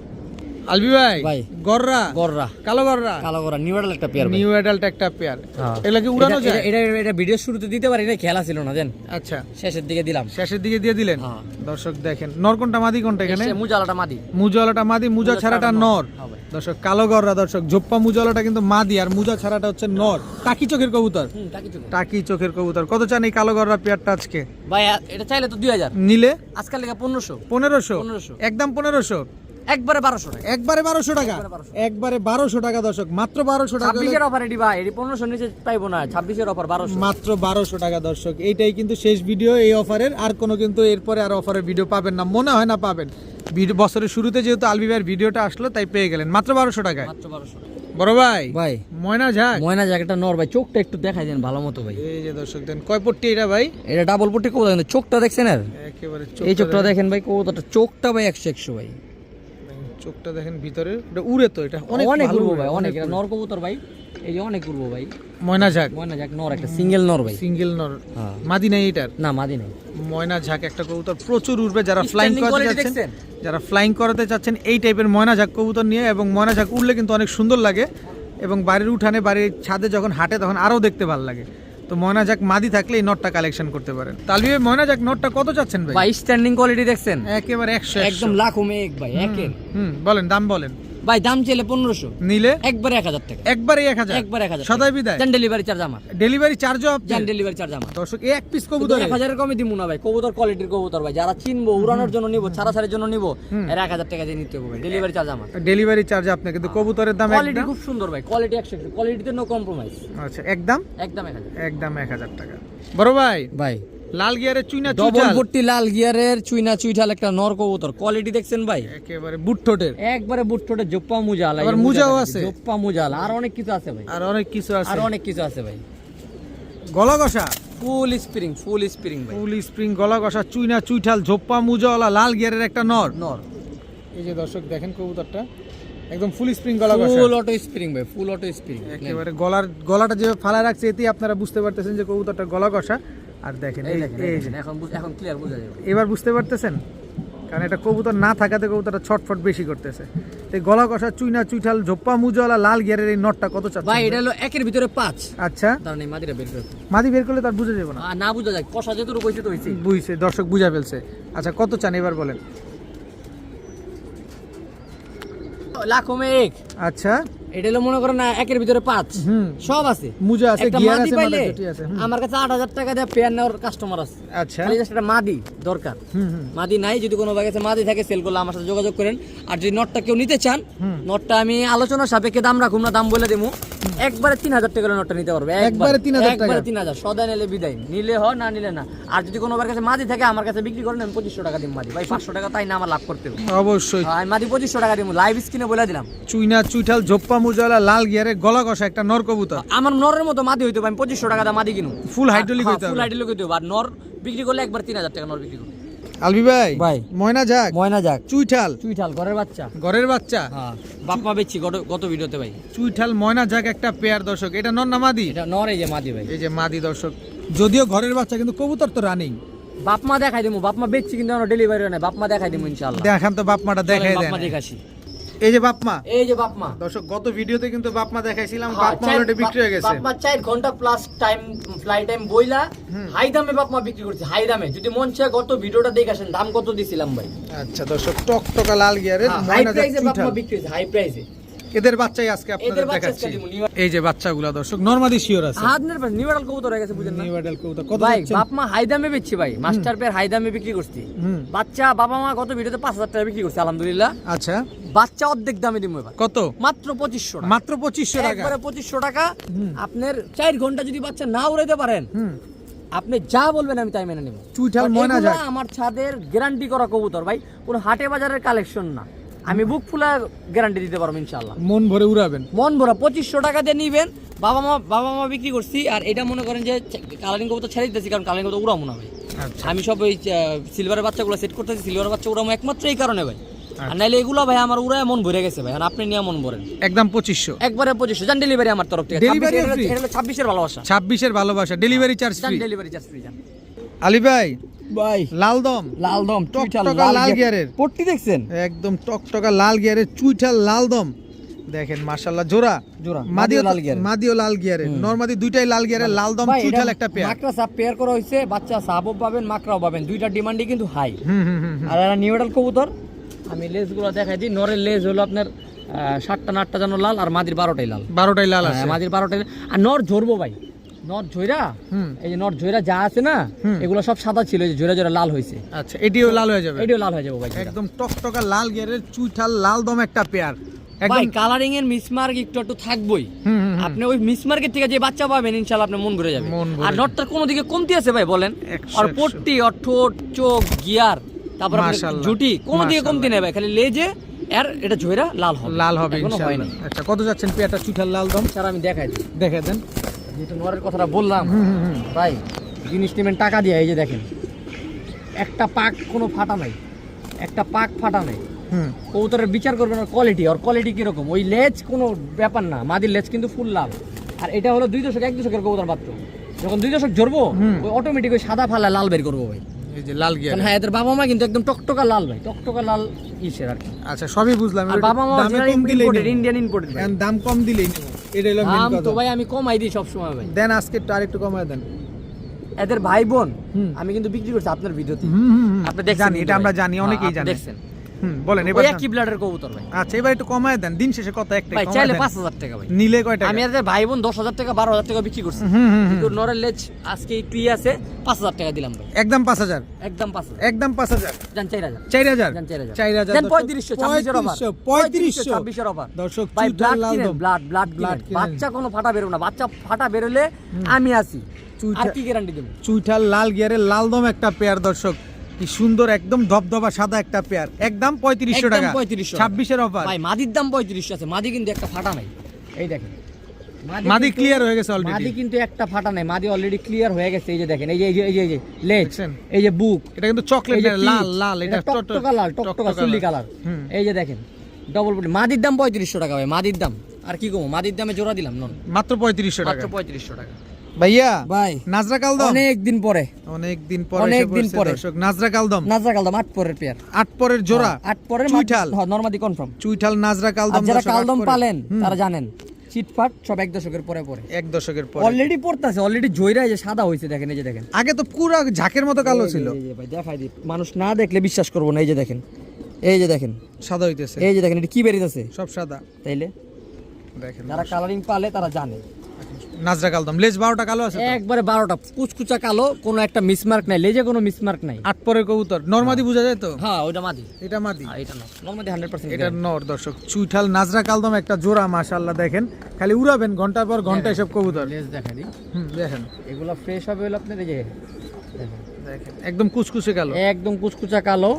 আলবি ভাই
ভাই।
গররা
গররা,
কালো গররা
কালো গররা নিউ মডেল একটা পেয়ার ভাই।
নিউ অ্যাডাল্ট একটা পেয়ার।
হ্যাঁ।
এগুলা কি উড়ানো যায়?
এটা ভিডিও শুরুতে দিতে পারি না, খেলা ছিল না জান,
আচ্ছা
শেষের দিকে দিলাম।
শেষের দিকে দিয়ে দিলেন।
হ্যাঁ।
দর্শক দেখেন নর কোনটা মাদি কোনটা এখানে?
সে মুজালাটা মাদি।
মুজালাটা মাদি, মুজা ছাড়াটা নর।
হ্যাঁ ভাই।
দর্শক কালো গররা দর্শক, জোপ্পা মুজালাটা কিন্তু মাদি আর মুজা ছাড়াটা হচ্ছে নর। টাকি চোখের কবুতর।
টাকি চুকে।
টাকি চোখের কবুতর। কত চান এই কালো গররা পেয়ারটা আজকে?
ভাই এটা চাইলে তো 2000,
নিলে
আজকাল লেগে 1500।
1500। একদম 1500।
একবারে 1200 টাকা।
একবারে 1200 টাকা।
একবারে 1200
একবারে 1200 টাকা দর্শক, মাত্র 1200 টাকা।
26 এর অফার এডি ভাই, এডি 1500 নিচে পাইবো না, 26 এর অফার 1200।
মাত্র 1200 টাকা দর্শক। এইটাই কিন্তু শেষ ভিডিও এই অফারের, আর কোনো কিন্তু এরপরে আর অফারের ভিডিও পাবেন না, মনে হয় না পাবেন। বছরের শুরুতে যেহেতু আলবি ভাইয়ের ভিডিওটা আসলো তাই পেয়ে গেলেন মাত্র 1200 টাকায়।
মাত্র 1200 টাকা।
বড় ভাই
ভাই
ময়না ঝাক।
ময়না জ্যাকেটটা নর ভাই, চোখটা একটু দেখাই দেন ভালো মতো ভাই।
এই যে দর্শক দেন কয় পট্টি এটা ভাই?
এটা ডাবল পট্টি কবুতর, কিন্তু চোখটা দেখছেন আর?
একেবারে
এই চোখটা দেখেন ভাই, কবুতরটা চোখটা ভাই 100 ভাই।
চোখটা দেখেন ভিতরে, এটা উড়ে তো, এটা
অনেক
ভালো
উড়বো
উড়ে,
ভাই, অনেক। এটা
উড়ে।
নর কবুতর ভাই, এই যে অনেক উড়বো ভাই।
ময়না ঝাক।
ময়না জ্যাক নর, একটা সিঙ্গেল নর ভাই।
সিঙ্গেল নর।
হ্যাঁ।
মাদি নাই এটার?
না মাদি নাই।
ময়না ঝাক একটা কবুতর প্রচুর উড়বে। যারা ফ্লাইং
Standing
করাতে
quality
যাচ্ছেন,
দেখছেন?
যারা ফ্লাইং করাতে চাচ্ছেন এই টাইপের ময়না ঝাক কবুতর নিয়ে, এবং ময়না ঝাক উড়লে কিন্তু অনেক সুন্দর লাগে, এবং বাড়ির উঠানে বাড়ির ছাদে যখন হাঁটে তখন আরও দেখতে ভালো লাগে। তো ময়না ঝাক মাদি থাকলে এই নটটা কালেকশন করতে পারেন। তাহলে ময়না ঝাক নটটা কত চাচ্ছেন ভাই?
ভাই স্ট্যান্ডিং কোয়ালিটি দেখছেন?
একেবারে 100।
একদম লাখো মেঘ ভাই, একের।
বলেন দাম বলেন
ভাই। দাম চাইলে 1500,
নিলে
একবারে 1000 টাকা।
একবারে 1000।
একবারে 1000
সদাই বিদায়।
জান ডেলিভারি চার্জ আমার।
ডেলিভারি চার্জও আপনি?
জান ডেলিভারি চার্জ আমার।
দর্শক এক পিস কবুতর
1000 এর কমে দিমু না ভাই, কবুতর কোয়ালিটির কবুতর ভাই, যারা চিনবো, উড়ানোর জন্য নিবো, ছাড়াছাড়ির জন্য নিবো, এর 1000 টাকা দিয়ে নিতে হবে ভাই, ডেলিভারি চার্জ আমার।
ডেলিভারি চার্জ আপনি, কিন্তু কবুতরের দাম
কোয়ালিটি
একদম।
খুব সুন্দর ভাই, কোয়ালিটি 100, কোয়ালিটিতে নো কম্প্রোমাইজ।
আচ্ছা একদম
একদম 1000।
একদম 1000 টাকা। বড় ভাই
ভাই
লাল গিয়ারের চুইনা
ডবল
চুইটাল,
পট্টি লাল গিয়ারের চুইনা চুইঠাল একটা নর কবুতর, কোয়ালিটি দেখছেন ভাই?
একেবারে বুট ঠোঁটের।
একবারে বুটটোটে জোপ্পা মুজাল,
আবার মুজাও আছে?
জোপ্পা মুজাল, আর অনেক কিছু আছে ভাই,
আর অনেক কিছু আছে।
আর অনেক কিছু আছে ভাই।
গলা কষা
ফুল স্প্রিং, ফুল স্প্রিং ভাই।
ফুল স্প্রিং গলা কষা চুইনা চুইঠাল ঝোপ্পা মুজাওয়ালা লাল গিয়ারের একটা নর।
নর
এই যে দর্শক দেখেন কবুতরটা একদম ফুল স্প্রিং গলা কষা,
ফুল অটো স্প্রিং ভাই, ফুল অটো স্প্রিং।
একেবারে গলাটা যে ফালা রাখছে এতেই আপনারা বুঝতে পারতেছেন যে কবুতরটা গলা কষা। আর দেখেন
এই
এই
দেখেন,
এই
এই
যে
দেখেন, এখন ক্লিয়ার বোঝা যাবে।
এবার বুঝতে পারতেছেন কারণ এটা কবুতর না থাকাতে কবুতরটা ছটফট বেশি করতেছে। এই গলা কষা চুইনা চুইঠাল ঝোপ্পা মুজওয়ালা লাল গিয়ারের এই নটটা কত চাচ্ছেন
ভাই? এটা হলো একের ভিতরে 5।
আচ্ছা,
তার নেই মাদিরা বের করে
মাদি বের করলে তার বুঝে যাবে না,
না বুঝা যায়, কষা যেটুকু কইছে তো হইছে।
বুঝছে, দর্শক বুঝা ফেলছে। আচ্ছা, কত চান এবার বলেন?
লাখো মে এক।
আচ্ছা,
এটা হলো মনে করেন না একের ভিতরে 5 সব আছে,
মুজা আছে,
একটা
গিয়ার
মাদি
আছে,
পাইলে
মাথা চটি আছে।
আমার কাছে 8000 টাকা দিয়ে পেয়ার নেওয়ার কাস্টমার আছে।
আচ্ছা,
খালি জাস্ট একটা মাদি দরকার। মাদি নাই, যদি কোনো কাছে মাদি থাকে সেল করলে আমার সাথে যোগাযোগ করেন। আর যদি নটটা কেউ নিতে চান, নটটা আমি আলোচনা সাপেক্ষে দাম রাখুম না, দাম বলে দেবো। একবারে 3000 টাকা নটটা নিতে পারবে,
একবারে 3000 টাকা?
একবারে 3000, সদা নিলে বিদায়, নিলে হয় না নিলে না। আর যদি কোনো কাছে মাদি থাকে আমার কাছে বিক্রি করেন, আমি 2500 টাকা দিই মাদি। ভাই 500 টাকা তাই না আমার লাভ করতে হবে।
অবশ্যই
আমি মাদি 2500 টাকা দিব, লাইভ স্ক্রিনে বলে দিলাম।
চুইনা চুইঠাল ঝোপ্পা মুজওয়ালা লাল গিয়ারে গলা কষা একটা নর কবুতর,
আমার নরের মতো মাদি হইতো, আমি 2500 টাকা দিয়ে মাদি কিনু।
ফুল হাইড্রোলিক হইতে হবে,
ফুল হাইড্রোলিক হইতো। আর নর বিক্রি করলে একবার 3000 টাকা নর বিক্রি করব।
আলবি ভাই,
ভাই
ময়না যাক,
ময়না যাক,
চুইঠাল
চুইঠাল ঘরের বাচ্চা,
ঘরের বাচ্চা,
হ্যাঁ বাপ মা বেচছি গত ভিডিওতে ভাই।
চুইঠাল ময়না যাক একটা পেয়ার দর্শক, এটা নর না মাদি?
এটা নর, এই যে মাদি ভাই,
এই যে মাদি দর্শক। যদিও ঘরের বাচ্চা কিন্তু কবুতর তো রানিং।
বাপ মা দেখাই দিমু, বাপ মা বেচছি কিন্তু এখনো ডেলিভারি হয় না। বাপ মা দেখাই দিমু ইনশাআল্লাহ।
দেখান তো বাপ মাটা, দেখাই
বাপ
দেন।
মা দেখাসি,
এই যে বাপ মা,
এই যে বাপ মা
দর্শক গত ভিডিওতে কিন্তু বাপ মা দেখাইছিলাম, বাপ মা অলরেডি বিক্রি হয়ে গেছে।
বাপ মা 4 ঘন্টা প্লাস টাইম ফ্লাই টাইম বইলা হাই দামে বাপ মা বিক্রি করছে, হাই দামে। যদি মন চায় গত ভিডিওটা দেখে আসেন, দাম কত দিছিলাম ভাই।
আচ্ছা দর্শক, টকটকা লাল গিয়ারের
হাই
ময়না যাক
প্রাইসে বাপ মা
চুইঠাল,
বিক্রি হয়েছে, হাই প্রাইসে।
এদের বাচ্চাই আজকে আপনাদের
এদের বাচ্চা
দেখাচ্ছি।
আজকে দিমু, নিউ
এই যে বাচ্চাগুলা দর্শক নরমাদি শিওর আছে,
হাতনের পাশে নিউডাল কবুতর হয়ে গেছে, বুঝেন না
নিউ মডেল কবুতর কত
ভাই?
যাচ্ছেন?
বাপ মা হাই দামে বেচছি ভাই, মাস্টার পেয়ার হাই দামে বিক্রি করছি।
হুম,
বাচ্চা বাবা মা গত ভিডিওতে 5000 টাকা বিক্রি করছে আলহামদুলিল্লাহ।
আচ্ছা,
বাচ্চা অর্ধেক দামে দিমু এবার,
কত?
মাত্র 2500 টাকা।
মাত্র 2500 টাকা।
একবারে 2500 টাকা। আপনার 4 ঘন্টা যদি বাচ্চা না উড়াইতে পারেন,
হুম,
আপনি যা বলবেন আমি তাই মেনে নেব।
চুইঠাল
কারণ
ময়না
এগুলা
যাক,
আমার ছাদের গ্যারান্টি করা কবুতর ভাই, কোনো হাটে বাজারের কালেকশন না। আমি বুক ফুলা গ্যারান্টি দিতে পারবো ইনশাআল্লাহ,
মন ভরে উড়াবেন।
মন ভরা। 2500 টাকা দিয়ে নিবেন। বাবা মা বিক্রি করছি। আর এটা মনে করেন যে কালারিং কবুতর ছেড়ে দিতেছি, কারণ কালারিং কবুতর উড়াবো না ভাই।
আচ্ছা,
আমি সব ওই সিলভারের বাচ্চাগুলো সেট করতেছি, সিলভারের বাচ্চা উড়াবো একমাত্র এই কারণে ভাই। আর নাইলে এগুলো ভাই আমার উড়ায় মন ভরে গেছে ভাই। আর আপনি নিয়ে মন ভরেন
একদম 2500,
একবারে 2500 জান ডেলিভারি আমার তরফ থেকে।
Delivery free?
26 এর ভালোবাসা,
26 এর ভালোবাসা, ডেলিভারি চার্জ
জান
ফ্রি।
ডেলিভারি চার্জ ফ্রি জান।
আলী ভাই,
ভাই
লাল দম,
লাল দম
টকটকা লাল গিয়ারের,
পট্টি দেখছেন?
একদম টকটকা লাল গিয়ারের চুইঠাল লাল দম দেখেন, মাশাআল্লাহ। জোড়া
জোড়া
মাদিও
লাল গিয়ার,
মাদিও লাল গিয়ারের, নরমাদি দুইটাই লাল গিয়ারের, লাল দম
ভাই
চুইঠাল
এটা
একটা পেয়ার।
মাকড়া সাপ পেয়ার করা হইছে, বাচ্চা সাবও পাবেন মাকড়াও পাবেন, দুইটা ডিমান্ডই কিন্তু হাই।
হুম হুম হুম হুম।
আর এরা নিউডাল কবুতর। আমি লেজগুলো দেখাই দিই। নরের লেজ হলো আপনার 7টা না 8টা যেন লাল, আর মাদির 12টাই লাল।
12টাই লাল আছে।
মাদির 12টাই। আর নর ঝরবো ভাই, নর ঝইরা,
হুম,
এই যে নর ঝইরা যা আছে না, এগুলো সব সাদা ছিল, এই যে ঝইরা ঝইরা লাল হইছে।
আচ্ছা, এটিও লাল হয়ে যাবে,
এটাও লাল হয়ে যাবে ভাই।
একদম টকটকা লাল গিয়ারের চুইঠাল লাল দম একটা পেয়ার
ভাই
একদম।
কালারিং এর মিসমার্ক একটু থাকবই।
হুম হুম,
আপনি ওই মিসমার্কের থেকে যে বাচ্চা পাবেন ইনশাআল্লাহ আপনার মন ঘুরে যাবে।
মন ভরে
আর নটটার কোনো দিকে কমতি আছে ভাই বলেন?
100,
আর পট্টি আর ঠোঁট চোখ গিয়ার তারপর আপনার
মাশাআল্লাহ,
জুটি কোনো দিকে
মাশাআল্লাহ।
কমতি নেই ভাই, খালি লেজে আর এটা ঝইরা লাল হবে,
লাল হবে
এখনো
ইনশাআল্লাহ।
হয়নি।
আচ্ছা, কত যাচ্ছেন পেয়ারটা চুইঠাল লাল দম?
স্যার আমি দেখাই দিই,
দেখে দেন।
যেহেতু নরের কথাটা বললাম
হুম হুম হুম,
ভাই, জিনিস নেবেন টাকা দিয়ে। এই যে দেখেন, একটা পাক কোনো ফাটা নাই, একটা পাক ফাটা নাই।
হুম,
কবুতরের বিচার করবেন আর কোয়ালিটি, আর কোয়ালিটি কিরকম। ওই লেজ কোনো ব্যাপার না, মাদির লেজ কিন্তু ফুল লাল। আর এটা হলো 2 দশক 1 দশকের কবুতর মাত্র। যখন 2 দশক ঝরবো, ওই অটোমেটিক ওই সাদা ফালা লাল বের করবো ভাই।
এই যে লাল গিয়ার।
কারণ হ্যাঁ, এদের বাবা মা কিন্তু একদম টকটকা লাল ভাই, টকটকা লাল ইসের আর কি।
আচ্ছা, সবই বুঝলাম।
আর বাবা মা
দামে কম দিলেই নেব।
ইন্ডিয়ান ইম্পোর্টেড ভাই।
এখন দাম কম দিলেই নেব, এটা হলো মেন
দাম তো
কথা।
ভাই আমি কমাই দিই সব সময় ভাই।
দেন আজকে একটু আরেকটু কমায় দেন।
এদের ভাই বোন
হুম।
আমি কিন্তু বিক্রি করছি আপনার ভিডিওতে।
হুম হুম হুম,
আপনি দেখছেন
জানি,
কিন্তু
এটা আমরা
ভাই।
জানি, অনেকেই
আপনি
জানে।
দেখছেন।
হুম, বলেন এবার।
ওই
দাম।
একই ব্লাডের কবুতর ভাই।
আচ্ছা, এবার একটু কমায় দেন, দিন শেষে কত একটাই
ভাই
কমায়
চাইলে
দেন।
5000 টাকা ভাই।
নিলে কয় টাকা?
আমি এদের ভাই বোন 10,000 টাকা 12,000 টাকা বিক্রি করছি।
হুম হুম হুম,
কিন্তু নরের লেজ আজকে একটু আছে, 5000 টাকা দিলাম ভাই,
একদম 5000,
একদম 5000।
একদম 5000,
জান 4000,
4000,
জান 4000,
4000,
জান 3500, 26 এর অফার,
3500,
26 এর অফার।
দর্শক
ভাই
চুইঠাল
ব্লাড
লাল
কিনেন,
দম।
ব্লাড
Blood
কিনেন।
কিনেন।
বাচ্চা কোনো ফাটা বেরো না, বাচ্চা ফাটা বেরোলে আমি আছি, আর কি গ্যারান্টি দেব?
চুইঠাল লাল গিয়ারের লাল দম একটা পেয়ার দর্শক, কি সুন্দর একদম ধবধবা সাদা একটা পেয়ার, একদম 3500 টাকা,
3500,
26 এর অফার।
ভাই মাদির দাম 3500 আছে, মাদি কিন্তু একটা ফাটা নাই, এই দেখেন
মাদি
কিন্তু-
ক্লিয়ার হয়ে গেছে
মাদি
অলরেডি,
কিন্তু একটা ফাটা নাই, মাদি অলরেডি ক্লিয়ার হয়ে গেছে। এই যে দেখেন, এই যে এই যে লেজ,
দেখছেন?
এই যে বুক,
এটা কিন্তু চকলেট
এই যে
লাল
পিচ,
লাল, এটা
টকটকা লাল, টকটকা চুল্লি কালার।
হুম।
এই যে দেখেন ডবল বডি, মাদির দাম 3500 টাকা ভাই, মাদির দাম। আর কি কমো, মাদির দামে জোড়া দিলাম নন,
মাত্র 3500 টাকা।
মাত্র 3500 টাকা।
ভাইয়া
ভাই
নাজরা কালদম
অনেক দিন পরে
অনেক দিন পরে
অনেক
এসে
দিন
পড়ছে
পরে।
দর্শক নাজরা কালদম
নাজরা কালদম 8 পরের পেয়ার
8 পরের জোড়া
8 পরের
চুইঠাল।
নরমাদি কনফার্ম।
চুইঠাল নাজরা
আর
কালদম
যারা
দর্শক, 8
কালদম
পরের।
পালেন
হুম,
তারা জানেন চিটফাট সব 1 দশকের পরে পরে
1 দশকের পরে
অলরেডি পড়তাছে, অলরেডি জয়রাই যে সাদা হইছে দেখেন, এই যে দেখেন
আগে তো পুরো ঝাঁকের মতো কালো ছিল,
এই যে ভাই দেখাই দিই, মানুষ না দেখলে বিশ্বাস করবো না। এই যে দেখেন, এই যে দেখেন,
সাদা হইতেছে
এই যে দেখেন, এটা কি বেরিয়েছে
সব সাদা।
তাইলে
দেখেন
যারা কালারিং পালে তারা জানে।
নাজরা কালদম লেজ 12টা কালো আছে তো?
একবারে 12টা কুচকুচা কালো, কোনো একটা মিসমার্ক নাই, লেজে কোনো মিসমার্ক নাই।
8 পরের কবুতর নরমাদি বোঝা যায় তো?
হ্যাঁ ওইটা মাদি,
এটা মাদি,
আর এটা না নরমাদি 100%।
এটা নর দর্শক। চুইঠাল নাজরা কালদম একটা জোড়া মাশাআল্লাহ, দেখেন খালি উড়াবেন ঘন্টার পর ঘন্টা এসব কবুতর।
লেজ দেখা দিই,
দেখেন
এগুলো ফ্রেশ হবে হলো আপনার, এই যে দেখেন
দেখেন একদম কুচকুচে কালো।
একদম কুচকুচা কালো,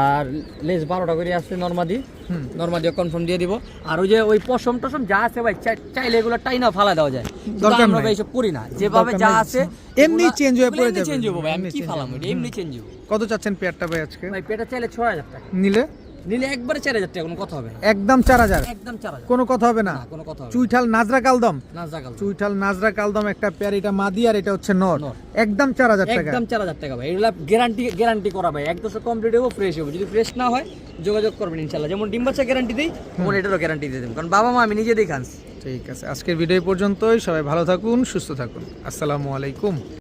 আর লেজ 12টা করে আসছে নরমাদি।
হুম।
নরমাদিও কনফার্ম দিয়ে দিব। আর ওই যে ওই পশম টসম যা আছে ভাই চাইলে এগুলো টাইনা ফালা দেওয়া যায়, কিন্তু
দরকার
আমরা
নাই।
ভাই এসব করি না, যেভাবে
দরকার
যা
নাই।
আছে
এমনি change হয়ে পড়ে যাবে।
চেঞ্জ হবে ভাই, আমি
এমনি
কি
change
ফালাম
হবে।
এটা, এমনি চেঞ্জ হবে
কত চাচ্ছেন পেয়ারটা ভাই আজকে?
ভাই। পেটা চাইলে 6000 টাকা,
নিলে
নিলে একবারে 4000 টাকা, কোনো কথা হবে না,
একদম 4000,
একদম 4000,
কোনো কথা হবে না।
না কোনো কথা হবে না।
চুইঠাল নাজরা কালদম,
নাজরা কাল
চুইঠাল নাজরা কালদম একটা পেয়ার, এটা মাদি আর এটা হচ্ছে নর,
নর।
একদম 4000 টাকা।
একদম 4000 টাকা ভাই, এগুলা গ্যারান্টি করা ভাই, 1 দশক কমপ্লিট হবে, ফ্রেশ হবে। যদি ফ্রেশ না হয় যোগাযোগ করবেন ইনশাআল্লাহ। যেমন ডিম বাচ্চা গ্যারান্টি দেই, তেমন এটারও গ্যারান্টি দিয়ে দেব, কারণ বাবা মা আমি নিজে দেখানছি।
ঠিক আছে, আজকের ভিডিও পর্যন্তই। সবাই ভালো থাকুন, সুস্থ থাকুন। আসসালামু আলাইকুম।